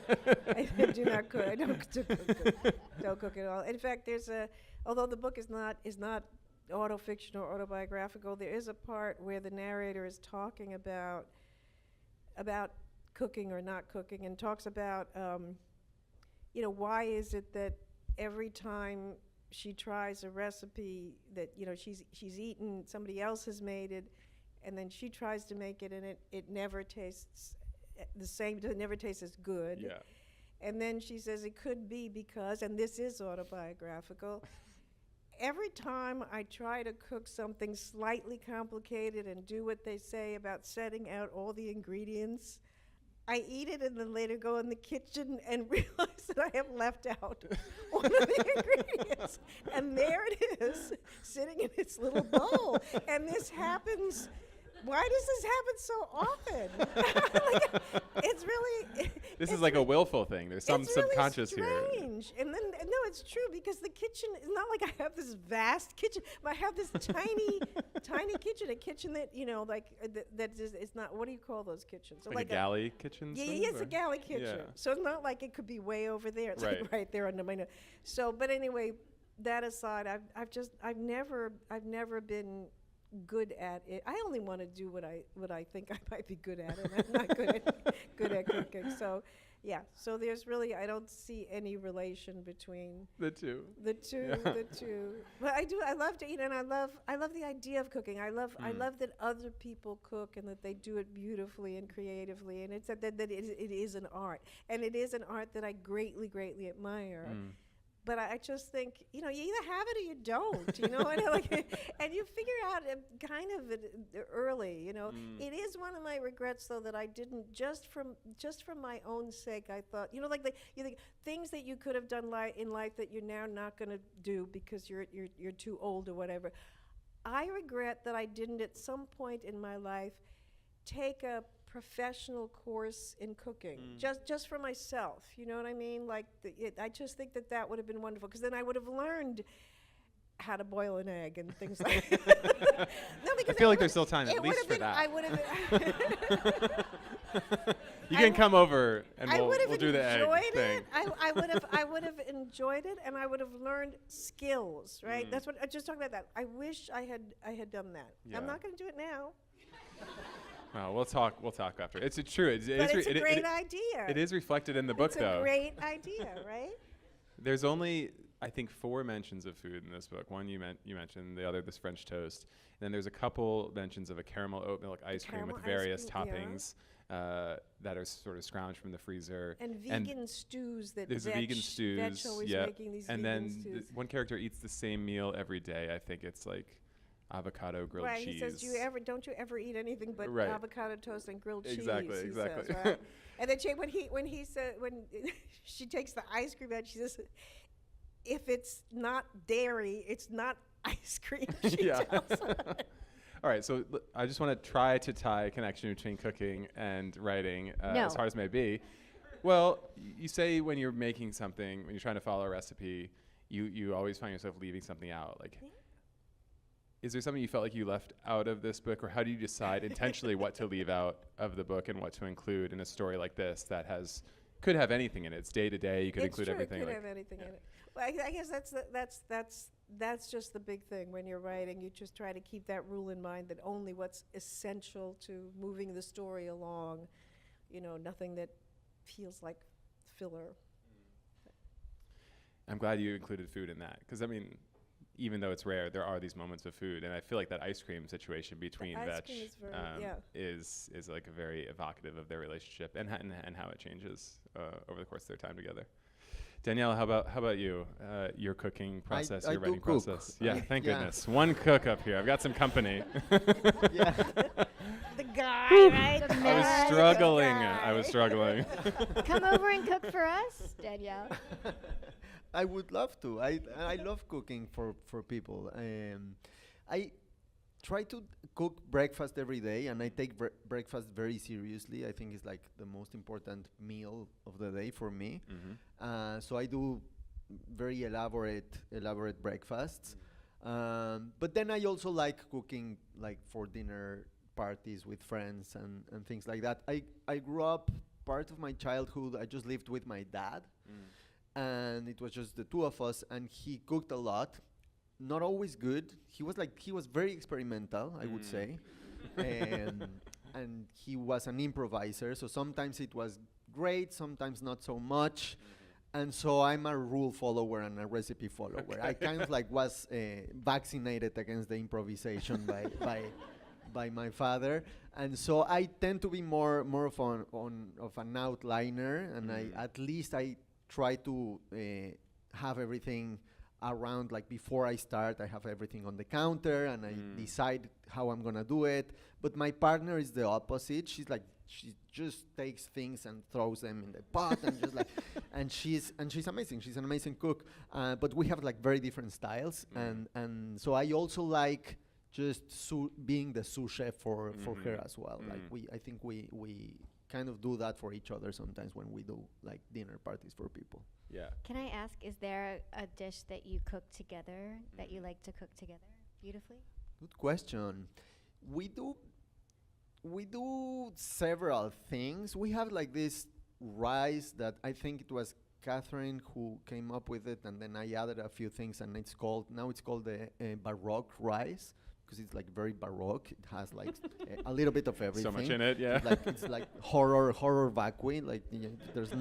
I do not cook. I don't cook at all. In fact, although the book is not autofiction or autobiographical, there is a part where the narrator is talking about cooking or not cooking, and talks about why is it that every time she tries a recipe that she's eaten, somebody else has made it, and then she tries to make it, and it never tastes the same. It never tastes as good. Yeah. And then she says it could be because, and this is autobiographical, every time I try to cook something slightly complicated and do what they say about setting out all the ingredients, I eat it and then later go in the kitchen and realize that I have left out one of the ingredients. And there it is, sitting in its little bowl. And this happens. Why does this happen so often? Like, it's really. This is like a willful thing. There's some it's really subconscious here. strange. And then no, it's true because the kitchen is not like I have this vast kitchen. I have this tiny, tiny kitchen. A kitchen that like that is it's not. What do you call those kitchens? So Like a galley kitchen? Yeah, thing, yeah, it's or? a galley kitchen. Yeah. So it's not like it could be way over there. It's Right. like right there under my nose. So, but anyway, that aside, I've never been good at it. I only want to do what I think I might be good at, and I'm not good at cooking. So, yeah. So there's really I don't see any relation between The two. the two. Yeah. The two. But I do. I love to eat, and I love the idea of cooking. I love that other people cook and that they do it beautifully and creatively. And it's that it is an art, and it is an art that I greatly admire. But I just think, you either have it or you don't, and you figure out kind of early, It is one of my regrets, though, that I didn't, just from my own sake, I thought, you think things that you could have done in life that you're now not going to do because you're too old or whatever. I regret that I didn't, at some point in my life, take a professional course in cooking, just for myself. You know what I mean? Like, I just think that would have been wonderful, because then I would have learned how to boil an egg and things like that. No, because I feel like there's still time, at least for that. I would have. You can come over and I would have we'll do the egg enjoyed thing. it. I would have enjoyed it, and I would have learned skills. Right? That's what I just talked about. That I wish I had done that. Yeah. I'm not going to do it now. Well, we'll talk after. It's true. But it's a great idea. It is reflected in the book, it's though. It's a great idea, right? There's only, I think, 4 mentions of food in this book. One you mentioned, the other this French toast. And then there's a couple mentions of a caramel oat milk ice cream with caramel ice various cream, yeah. toppings that are sort of scrounged from the freezer. And vegan stews that there's vegan stews, Vetch always yeah. making these and vegan then stews. one character eats the same meal every day. I think it's like avocado grilled right, cheese. he says, don't you ever eat anything but Right. avocado toast and grilled Exactly, cheese? exactly. Says, right? And then when she takes the ice cream out, she says, if it's not dairy, it's not ice cream. She Yeah. tells her. All right, so I just want to try to tie a connection between cooking and writing, No. as hard as it may be. Well, you say when you're making something, when you're trying to follow a recipe, you always find yourself leaving something out. Like, is there something you felt like you left out of this book, or how do you decide intentionally what to leave out of the book and what to include in a story like this that could have anything in it? It's day to day. You could It's include true, everything. It could like have anything yeah. in it. Well, I guess that's just the big thing when you're writing. You just try to keep that rule in mind, that only what's essential to moving the story along. Nothing that feels like filler. I'm glad you included food in that, because I mean, even though it's rare, there are these moments of food, and I feel like that ice cream situation between ice Vetch cream is very- is like a very evocative of their relationship and how it changes over the course of their time together. Danielle, how about you? Your cooking process, I your do writing cook. process. Yeah, thank yeah. goodness. One cook up here. I've got some company. Yeah. The guy, right? The I was man. struggling. guy. I was struggling. Come over and cook for us, Danielle. I would love to. I love cooking for people. I try to cook breakfast every day, and I take breakfast very seriously. I think it's like the most important meal of the day for me. So I do very elaborate breakfasts. But then I also like cooking like for dinner parties with friends and things like that. I grew up, part of my childhood, I just lived with my dad. And it was just the two of us, and he cooked a lot. Not always good. He was very experimental, I would say. And he was an improviser, so sometimes it was great, sometimes not so much. And so I'm a rule follower and a recipe follower. I kind of like was vaccinated against the improvisation by my father, and so I tend to be more of an outliner, and I try to have everything around, like before I start, I have everything on the counter and I decide how I'm gonna do it. But my partner is the opposite. She's like, she just takes things and throws them in the pot and just like, and she's amazing. She's an amazing cook. But we have like very different styles, and so I also like just being the sous chef for her as well. Like I think we kind of do that for each other sometimes when we do like dinner parties for people. Yeah. Can I ask, is there a dish that you cook together that you like to cook together beautifully? Good question. We do several things. We have like this rice that I think it was Catherine who came up with it, and then I added a few things, and it's called the Baroque rice, because it's like very Baroque. It has like a little bit of everything. So much in it, yeah. It's like horror vacui. Like there's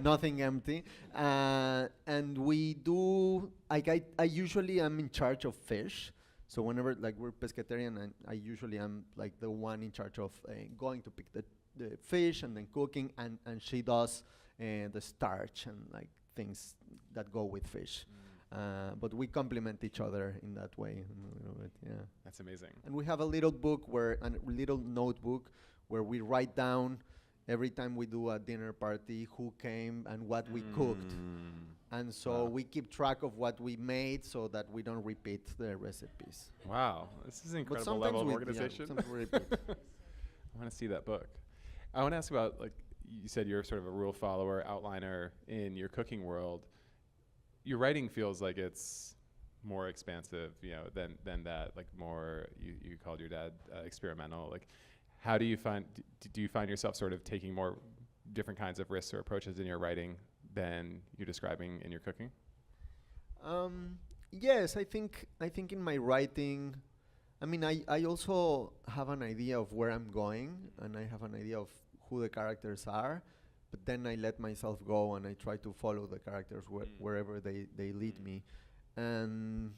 nothing empty. And we do. Like I usually am in charge of fish. So whenever like we're pescatarian, and I usually am like the one in charge of going to pick the fish and then cooking, and she does the starch and like things that go with fish. But we complement each other in that way a little bit, yeah. That's amazing. And we have a little little notebook where we write down every time we do a dinner party who came and what we cooked. And so we keep track of what we made so that we don't repeat the recipes. Wow, this is an But incredible level of we- organization. Yeah, sometimes we repeat. I want to see that book. I want to ask about, like, you said you're sort of a rule follower, outliner in your cooking world. Your writing feels like it's more expansive, than that. Like more, you called your dad experimental. Like, how do you find? Do you find yourself sort of taking more different kinds of risks or approaches in your writing than you're describing in your cooking? Yes, I think in my writing, I mean, I also have an idea of where I'm going, and I have an idea of who the characters are, but then I let myself go and I try to follow the characters wherever they lead me. And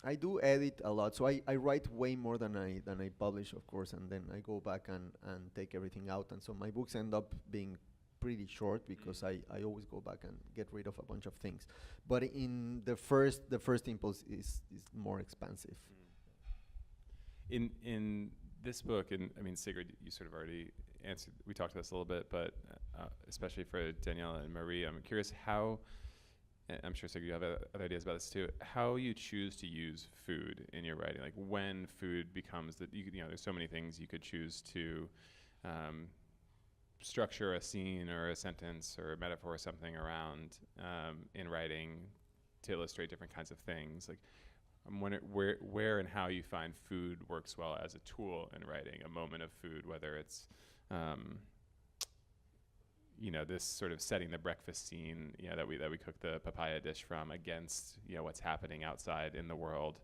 I do edit a lot, so I write way more than I publish, of course, and then I go back and take everything out, and so my books end up being pretty short because I always go back and get rid of a bunch of things. But in the first impulse is more expansive. In this book, and I mean, Sigrid, you sort of already answered, we talked about this a little bit, but especially for Daniela and Marie, I'm curious how, and I'm sure Sigrid, you have other ideas about this too, how you choose to use food in your writing, like when food becomes that, there's so many things you could choose to structure a scene or a sentence or a metaphor or something around in writing to illustrate different kinds of things. Like, I'm wondering where and how you find food works well as a tool in writing, a moment of food, whether it's, this sort of setting the breakfast scene, that we cook the papaya dish from against, what's happening outside in the world.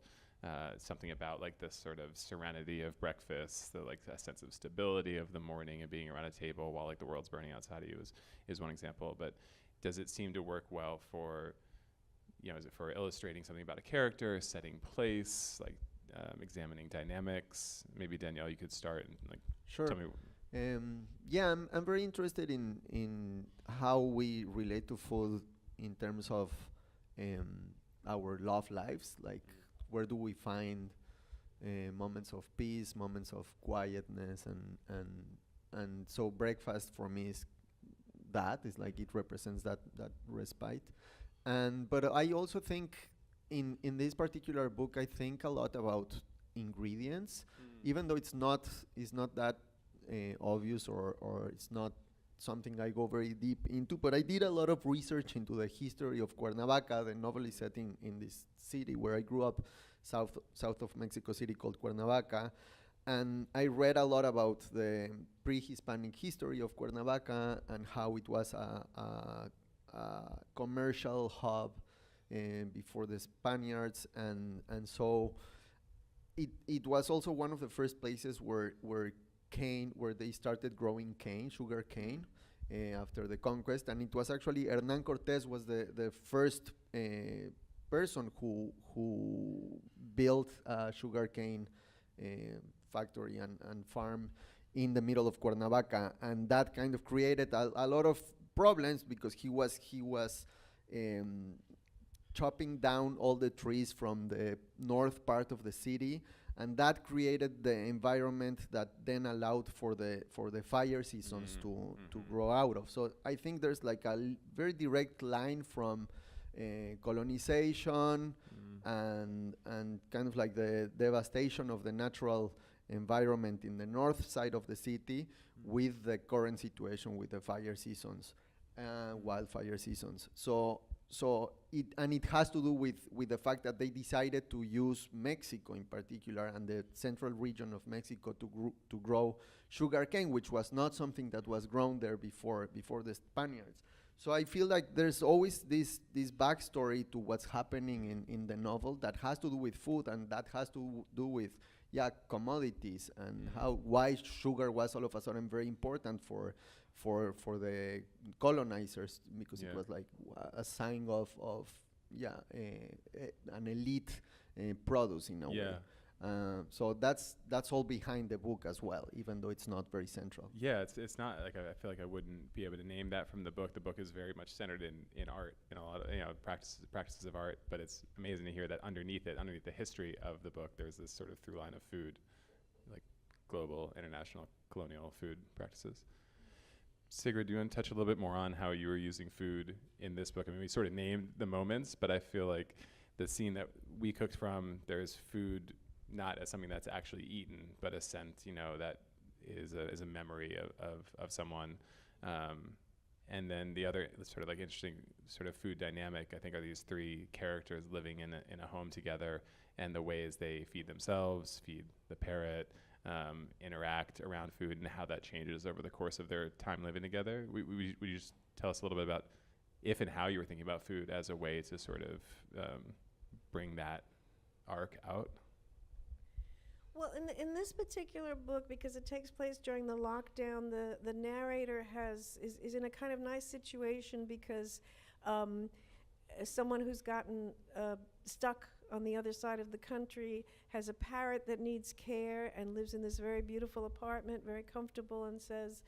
Something about like this sort of serenity of breakfast, a sense of stability of the morning and being around a table while like the world's burning outside of you is one example. But does it seem to work well for, is it for illustrating something about a character, setting place, like examining dynamics? Maybe Danielle, you could start and Sure. tell me. Yeah, I'm very interested in how we relate to food in terms of our love lives. Like, where do we find moments of peace, moments of quietness, and so breakfast for me is that. It's like it represents that respite. But I also think in this particular book, I think a lot about ingredients, even though it's not that obvious or it's not something I go very deep into. But I did a lot of research into the history of Cuernavaca. The novel is set in this city where I grew up, south of Mexico City, called Cuernavaca. And I read a lot about the pre-Hispanic history of Cuernavaca and how it was a commercial hub before the Spaniards, and so it was also one of the first places where they started growing sugar cane, after the conquest. And it was actually Hernán Cortés was the first person who built a sugar cane factory and farm in the middle of Cuernavaca, and that kind of created a lot of problems because he was chopping down all the trees from the north part of the city, and that created the environment that then allowed for the fire seasons to grow out of. So I think there's like a very direct line from colonization and kind of like the devastation of the natural environment in the north side of the city with the current situation with the fire seasons, wildfire seasons. So it has to do with the fact that they decided to use Mexico in particular and the central region of Mexico to grow sugarcane, which was not something that was grown there before the Spaniards. So I feel like there's always this backstory to what's happening in the novel that has to do with food, and that has to do with commodities and why sugar was all of a sudden very important for the colonizers, because it was like a sign of an elite produce in a way. So that's all behind the book as well, even though it's not very central. Yeah, it's not like I feel like I wouldn't be able to name that from the book. The book is very much centered in art, in a lot of practices of art. But it's amazing to hear that underneath the history of the book, there's this sort of through line of food, like global, international, colonial food practices. Sigrid, do you want to touch a little bit more on how you were using food in this book? I mean, we sort of named the moments, but I feel like the scene that we cooked from, there's food not as something that's actually eaten, but a scent, that is a memory of someone. And then the other sort of like interesting sort of food dynamic, I think, are these three characters living in a home together, and the ways they feed themselves, feed the parrot, interact around food, and how that changes over the course of their time living together. Would you just tell us a little bit about if and how you were thinking about food as a way to sort of bring that arc out? Well, in this particular book, because it takes place during the lockdown, the narrator is in a kind of nice situation because someone who's gotten stuck on the other side of the country has a parrot that needs care and lives in this very beautiful apartment, very comfortable, and says,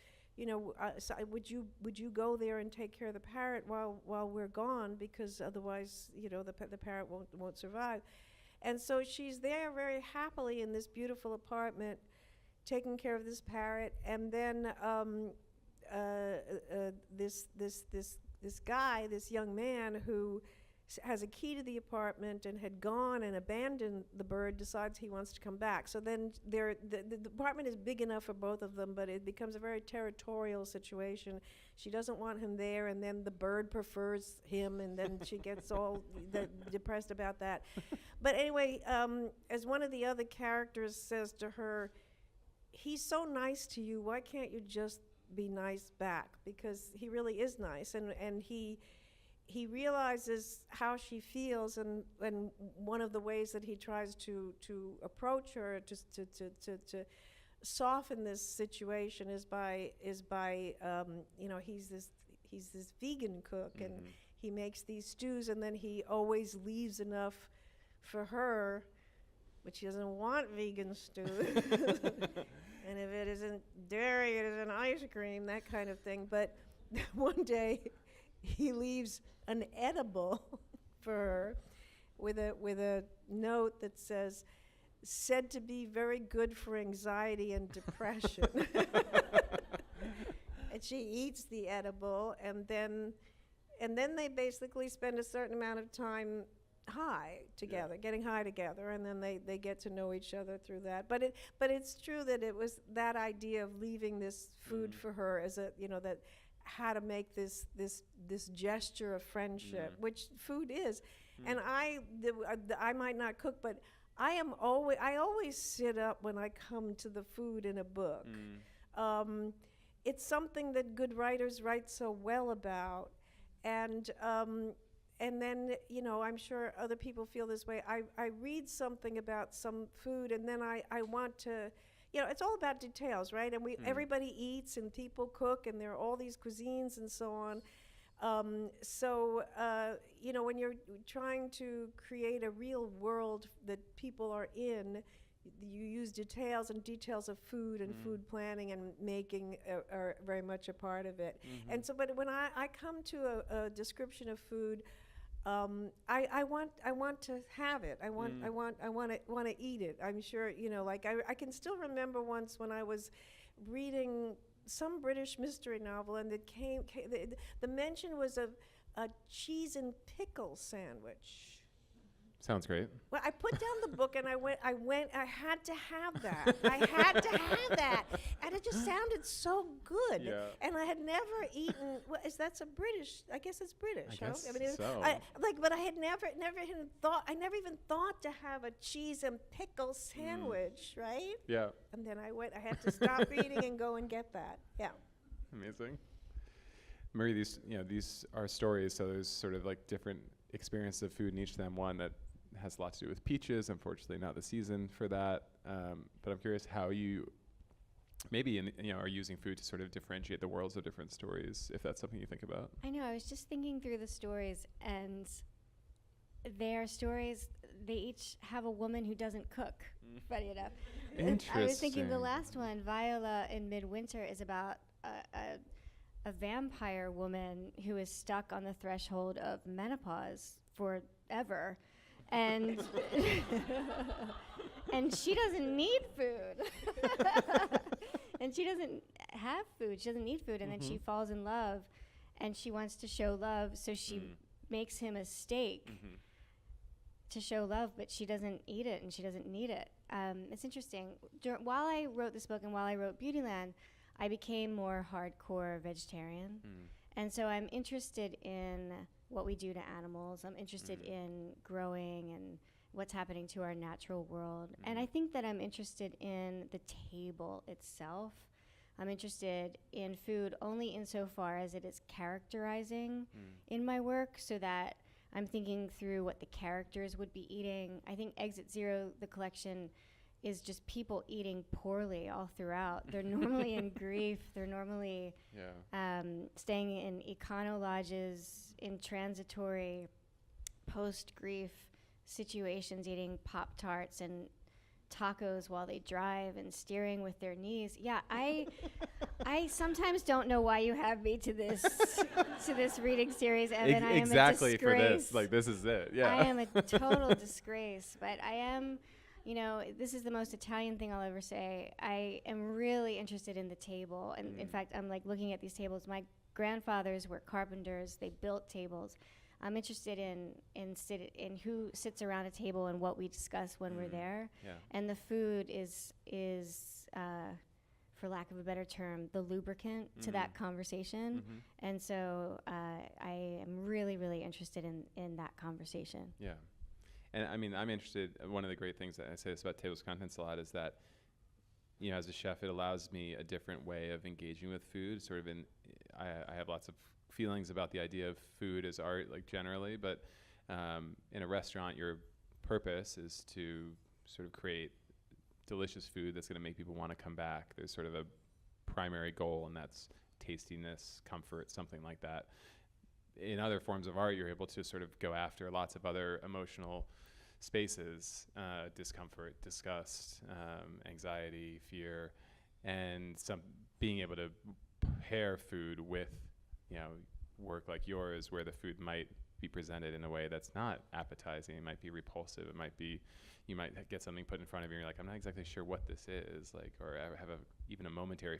so would you go there and take care of the parrot while we're gone, because otherwise, the parrot won't survive. And so she's there very happily in this beautiful apartment, taking care of this parrot. And then this guy, this young man who has a key to the apartment and had gone and abandoned the bird, decides he wants to come back. So then the apartment is big enough for both of them, but it becomes a very territorial situation. She doesn't want him there, and then the bird prefers him, and then she gets all depressed about that. But anyway, as one of the other characters says to her, he's so nice to you, why can't you just be nice back? Because he really is nice, and he realizes how she feels, and one of the ways that he tries to approach her to soften this situation is by he's this vegan cook, and he makes these stews, and then he always leaves enough for her, but she doesn't want vegan stew. And if it isn't dairy, it isn't ice cream, that kind of thing. But one day he leaves an edible for her with a note that says, said to be very good for anxiety and depression. And she eats the edible, and then they basically spend a certain amount of time getting high together, and then they get to know each other through that. But it's true that it was that idea of leaving this food for her as that how to make this gesture of friendship, which food is. And I might not cook, but I always sit up when I come to the food in a book. It's something that good writers write so well about, and then I'm sure other people feel this way. I read something about some food, and then I want to. It's all about details, right? And everybody eats, and people cook, and there are all these cuisines and so on. When you're trying to create a real world that people are in, you use details, and details of food and food planning and making are very much a part of it. And so, but when I come to a description of food, I want to have it. I want to eat it. I'm sure, like I can still remember once when I was reading some British mystery novel, and the mention was of a cheese and pickle sandwich. Sounds great. Well, I put down the book and I had to have that. I had to have that. And it just sounded so good. Yeah. And I had never eaten, that's a British, I guess it's British, I huh? guess mean, so. But I had never even thought to have a cheese and pickle sandwich, right? Yeah. And then I had to stop reading and go and get that. Yeah. Amazing. Marie, these are stories, so there's sort of like different experiences of food in each of them. One that has a lot to do with peaches, unfortunately not the season for that. But I'm curious how you maybe are using food to sort of differentiate the worlds of different stories, if that's something you think about. I know, I was just thinking through the stories, and their stories, they each have a woman who doesn't cook, funny enough. Interesting. I was thinking the last one, Viola in Midwinter, is about a vampire woman who is stuck on the threshold of menopause forever. And and she doesn't need food. And she doesn't have food. She doesn't need food. And then she falls in love, and she wants to show love, so she makes him a steak to show love, but she doesn't eat it, and she doesn't need it. It's interesting. While I wrote this book and while I wrote Beautyland, I became more hardcore vegetarian. And so I'm interested in what we do to animals. I'm interested in growing and what's happening to our natural world. And I think that I'm interested in the table itself. I'm interested in food only insofar as it is characterizing in my work, so that I'm thinking through what the characters would be eating. I think Exit Zero, the collection, is just people eating poorly all throughout. They're normally in grief. They're normally staying in econo lodges, in transitory post-grief situations, eating Pop-Tarts and tacos while they drive and steering with their knees. Yeah, I sometimes don't know why you have me to this to this reading series, and then I am exactly a disgrace. For this, like this is it. Yeah, I am a total disgrace, but I am. This is the most Italian thing I'll ever say. I am really interested in the table. And in fact, I'm like looking at these tables. My grandfathers were carpenters. They built tables. I'm interested in who sits around a table and what we discuss when we're there. Yeah. And the food is for lack of a better term, the lubricant to that conversation. And so I am really, really interested in that conversation. Yeah. And I mean, I'm interested. One of the great things that I say this about tables contents a lot is that, as a chef, it allows me a different way of engaging with food. Sort of I have lots of feelings about the idea of food as art, like generally, but in a restaurant, your purpose is to sort of create delicious food that's going to make people want to come back. There's sort of a primary goal, and that's tastiness, comfort, something like that. In other forms of art, you're able to sort of go after lots of other emotional spaces, discomfort, disgust, anxiety, fear, and being able to pair food with, work like yours, where the food might be presented in a way that's not appetizing. It might be repulsive. It might be, you might get something put in front of you and you're like, I'm not exactly sure what this is, like, or I have even a momentary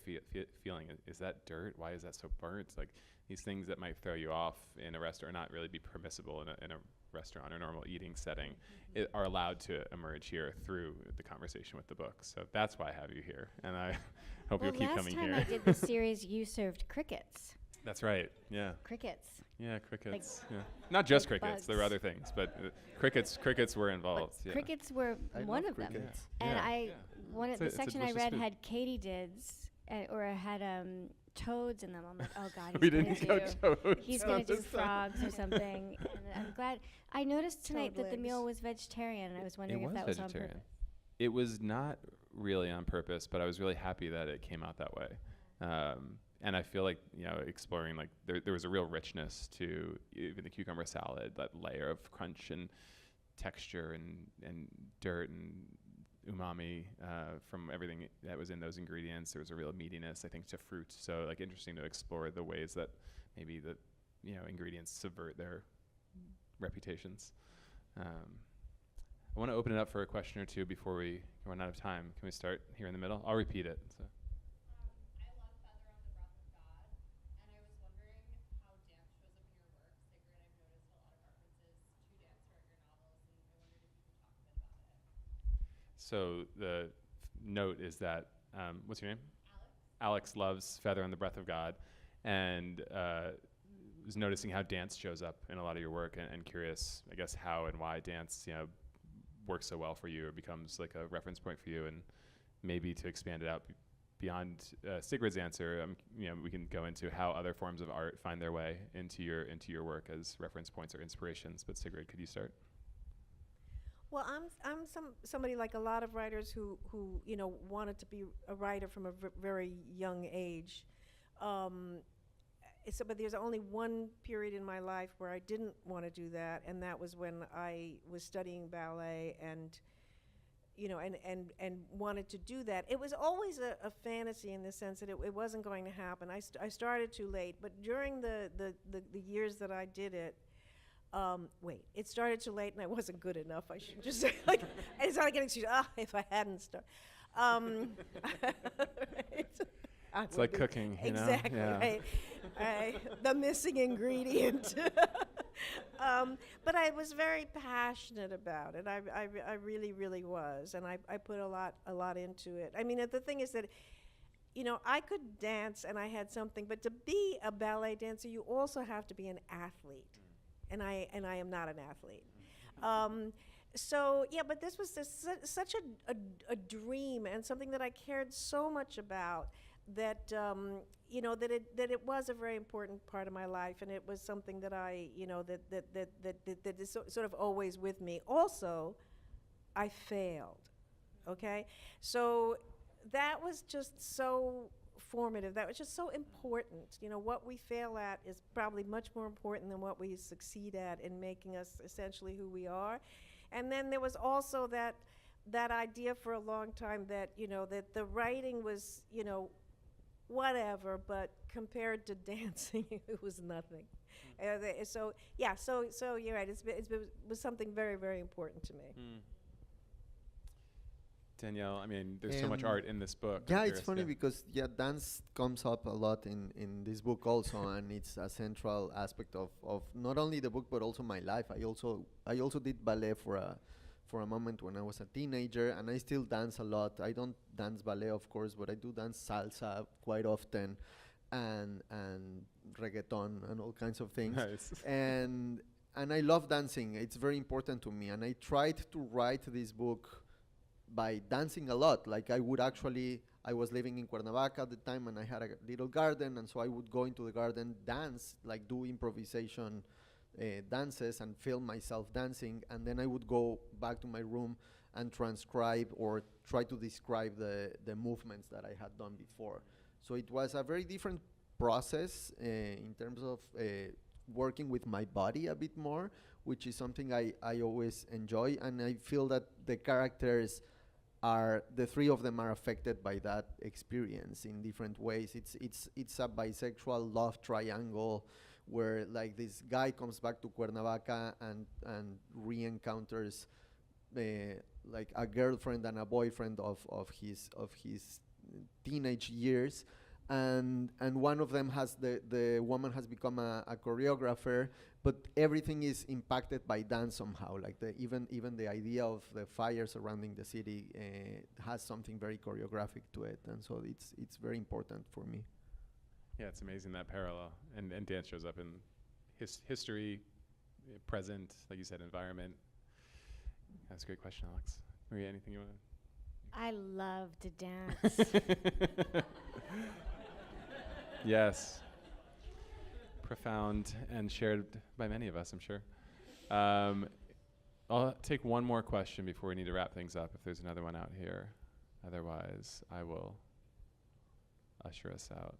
feeling, is that dirt? Why is that so burnt? Like these things that might throw you off in a restaurant, not really be permissible in a restaurant or normal eating setting, are allowed to emerge here through the conversation with the book. So that's why I have you here, and I hope you'll keep coming here. Last time I did the series, you served crickets. That's right. Yeah. Crickets. Yeah, crickets. Yeah. Not just crickets. bugs. There were other things, but crickets were involved. Yeah. Crickets were I one love of them. crickets. And Yeah. one of It's the a section I delicious read food. had katydids, or had toads in them. I'm like, oh God, We he's gonna didn't go toads. he's gonna do frogs or something. And I'm glad. I noticed tonight Toad that the meal legs. was vegetarian, and I was It wondering if was that was on vegetarian. purpose. It was not really on purpose, but I was really happy that it came out that way. And I feel like, exploring, like there was a real richness to even the cucumber salad, that layer of crunch and texture and dirt and umami from everything that was in those ingredients. There was a real meatiness, I think, to fruit. So like interesting to explore the ways that maybe the ingredients subvert their reputations. I want to open it up for a question or two before we run out of time. Can we start here in the middle? I'll repeat it. So. I love Feather on the Breath of God, and I was wondering how dance shows up in your work. Sigrid, I've noticed a lot of references to dance throughout your novels, and I wondered if you could talk a bit about it. So the note is that, what's your name? Alex? Alex loves Feather on the Breath of God, and was noticing how dance shows up in a lot of your work, and curious, I guess, how and why dance, works so well for you or becomes like a reference point for you, and maybe to expand it out beyond Sigrid's answer, we can go into how other forms of art find their way into your work as reference points or inspirations. But Sigrid, could you start? Well, I'm somebody like a lot of writers who wanted to be a writer from a very young age. But there's only one period in my life where I didn't want to do that, and that was when I was studying ballet and wanted to do that. It was always a fantasy in the sense that it wasn't going to happen. I started too late, but during the years that I did it, it started too late and I wasn't good enough. I should just say, it's not getting excuse. If I hadn't started. It's like cooking, exactly, Yeah. right. The missing ingredient. But I was very passionate about it. I really, really was, and I put a lot into it. I mean, the thing is that, I could dance and I had something, but to be a ballet dancer, you also have to be an athlete, and I am not an athlete. But this was such a dream and something that I cared so much about. That that it was a very important part of my life, and it was something that I that is sort of always with me. Also, I failed. Okay, so that was just so formative. That was just so important. What we fail at is probably much more important than what we succeed at in making us essentially who we are. And then there was also that idea for a long time that that the writing was whatever, but compared to dancing, it was nothing. So you're right. It was something very, very important to me. Danielle, I mean, there's so much art in this book. Yeah, it's funny because dance comes up a lot in this book also, and it's a central aspect of not only the book but also my life. I also did ballet for a moment when I was a teenager, and I still dance a lot. I don't dance ballet, of course, but I do dance salsa quite often, and reggaeton and all kinds of things. Nice. and I love dancing. It's very important to me, and I tried to write this book by dancing a lot. Like I was living in Cuernavaca at the time, and I had a little garden, and so I would go into the garden, dance, like do improvisation dances and film myself dancing, and then I would go back to my room and transcribe or try to describe the movements that I had done before. So it was a very different process in terms of working with my body a bit more, which is something I always enjoy, and I feel that the characters the three of them are affected by that experience in different ways. It's a bisexual love triangle where like this guy comes back to Cuernavaca and re-encounters like a girlfriend and a boyfriend of his teenage years, and one of them the woman has become a choreographer, but everything is impacted by dance somehow. Like even the idea of the fire surrounding the city has something very choreographic to it, and so it's very important for me. Yeah, it's amazing, that parallel. And dance shows up in history, present, like you said, environment. That's a great question, Alex. Maria, anything you want to? I love to dance. Yes. Profound and shared by many of us, I'm sure. I'll take one more question before we need to wrap things up, if there's another one out here. Otherwise, I will usher us out.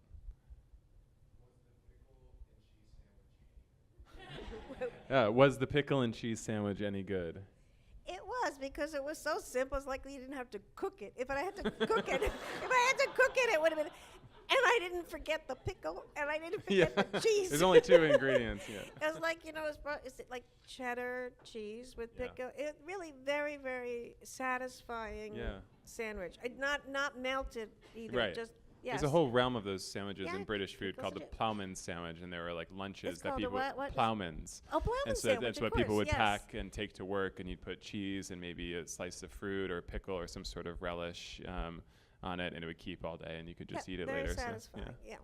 Was the pickle and cheese sandwich any good? It was, because it was so simple. It's like you didn't have to cook it. If I had to cook it, it would have been. And I didn't forget the pickle, and I didn't forget the cheese. There's only 2 ingredients. Yeah. It was like, is it like cheddar cheese with Yeah. pickle? It really very, very satisfying Yeah. sandwich. Not melted either. Right. Just yes. There's a whole realm of those sandwiches Yeah, in British food called the pickles are ploughman's sandwich, and they were like lunches It's that called a people what? ploughman's. Oh, ploughman And so sandwich, that's of what people course, would yes. pack and take to work, and you'd put cheese and maybe a slice of fruit or pickle or some sort of relish on it, and it would keep all day, and you could just eat it very later. satisfying. So, Yeah.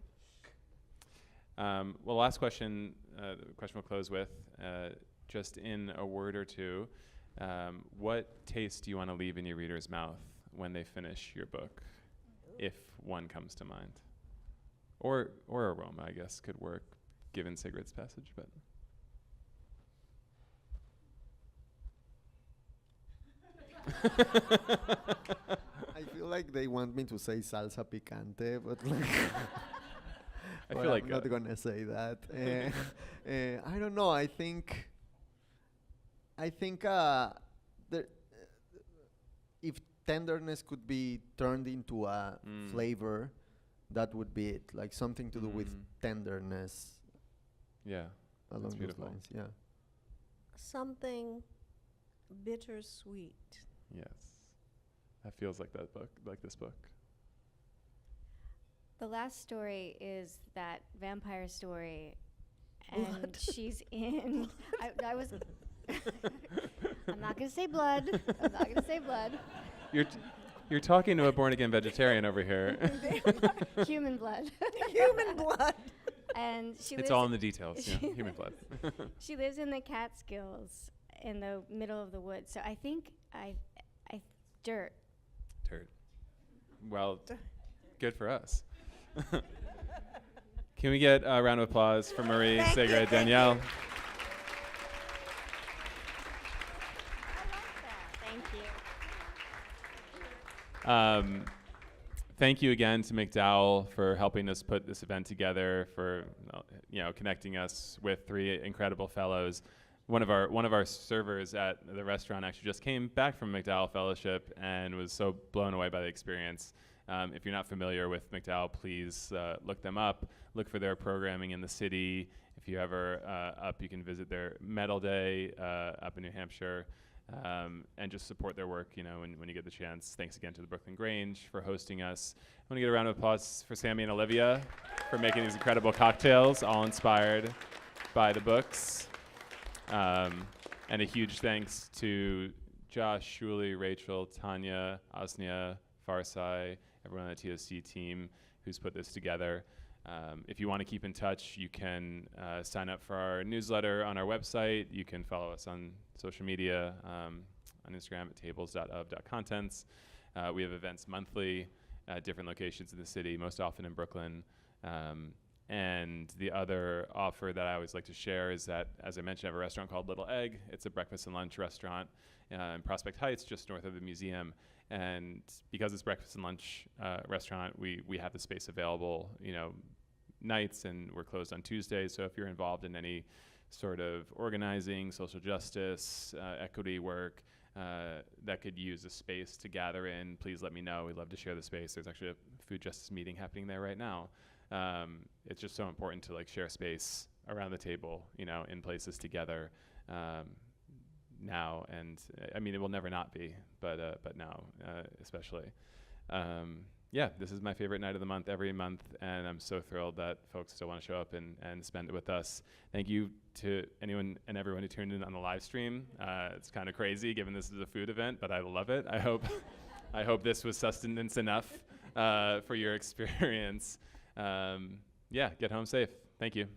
well, last question, the question we'll close with, just in a word or two, what taste do you want to leave in your reader's mouth when they finish your book, if one comes to mind? Or aroma, I guess, could work, given Sigrid's passage, but. I feel like they want me to say salsa picante, but like I but feel like I'm not gonna say that. I don't know. I think there, if tenderness could be turned into a flavor, that would be it. Like something to do with tenderness Yeah, along those beautiful. lines. Yeah. Something bittersweet. yes. That feels like that book, like this book. The last story is that vampire story, and Blood. she's in. I was. I'm not gonna say blood. I'm not gonna say blood. You're talking to a born-again vegetarian over here. Human blood. Human blood. And she It's lives. all in the details. Yeah, human blood. She lives in the Catskills, in the middle of the woods. So I think I dirt. Turd. Well, good for us. Can we get a round of applause for Marie, Thank you, Sigrid, thank Danielle? I like that. Thank you. Thank you again to MacDowell for helping us put this event together, for connecting us with 3 incredible fellows. One of our servers at the restaurant actually just came back from MacDowell Fellowship and was so blown away by the experience. If you're not familiar with MacDowell, please look them up. Look for their programming in the city. If you ever up, you can visit their Metal Day up in New Hampshire. And just support their work, when you get the chance. Thanks again to the Brooklyn Grange for hosting us. I want to get a round of applause for Sammy and Olivia for making these incredible cocktails, all inspired by the books. And a huge thanks to Josh, Shuli, Rachel, Tanya, Asnia, Farsai, everyone on the TOC team who's put this together. If you want to keep in touch, you can sign up for our newsletter on our website. You can follow us on social media, on Instagram at tables.of.contents. We have events monthly at different locations in the city, most often in Brooklyn. And the other offer that I always like to share is that, as I mentioned, I have a restaurant called Little Egg. It's a breakfast and lunch restaurant in Prospect Heights, just north of the museum. And because it's breakfast and lunch restaurant, we have the space available, nights, and we're closed on Tuesdays. So if you're involved in any sort of organizing, social justice, equity work that could use a space to gather in, please let me know. We'd love to share the space. There's actually a food justice meeting happening there right now. It's just so important to share space around the table, in places together now, and it will never not be, but now especially. This is my favorite night of the month every month, and I'm so thrilled that folks still want to show up and spend it with us. Thank you to anyone and everyone who tuned in on the live stream. It's kind of crazy given this is a food event, but I love it. I hope this was sustenance enough for your experience. Get home safe. Thank you.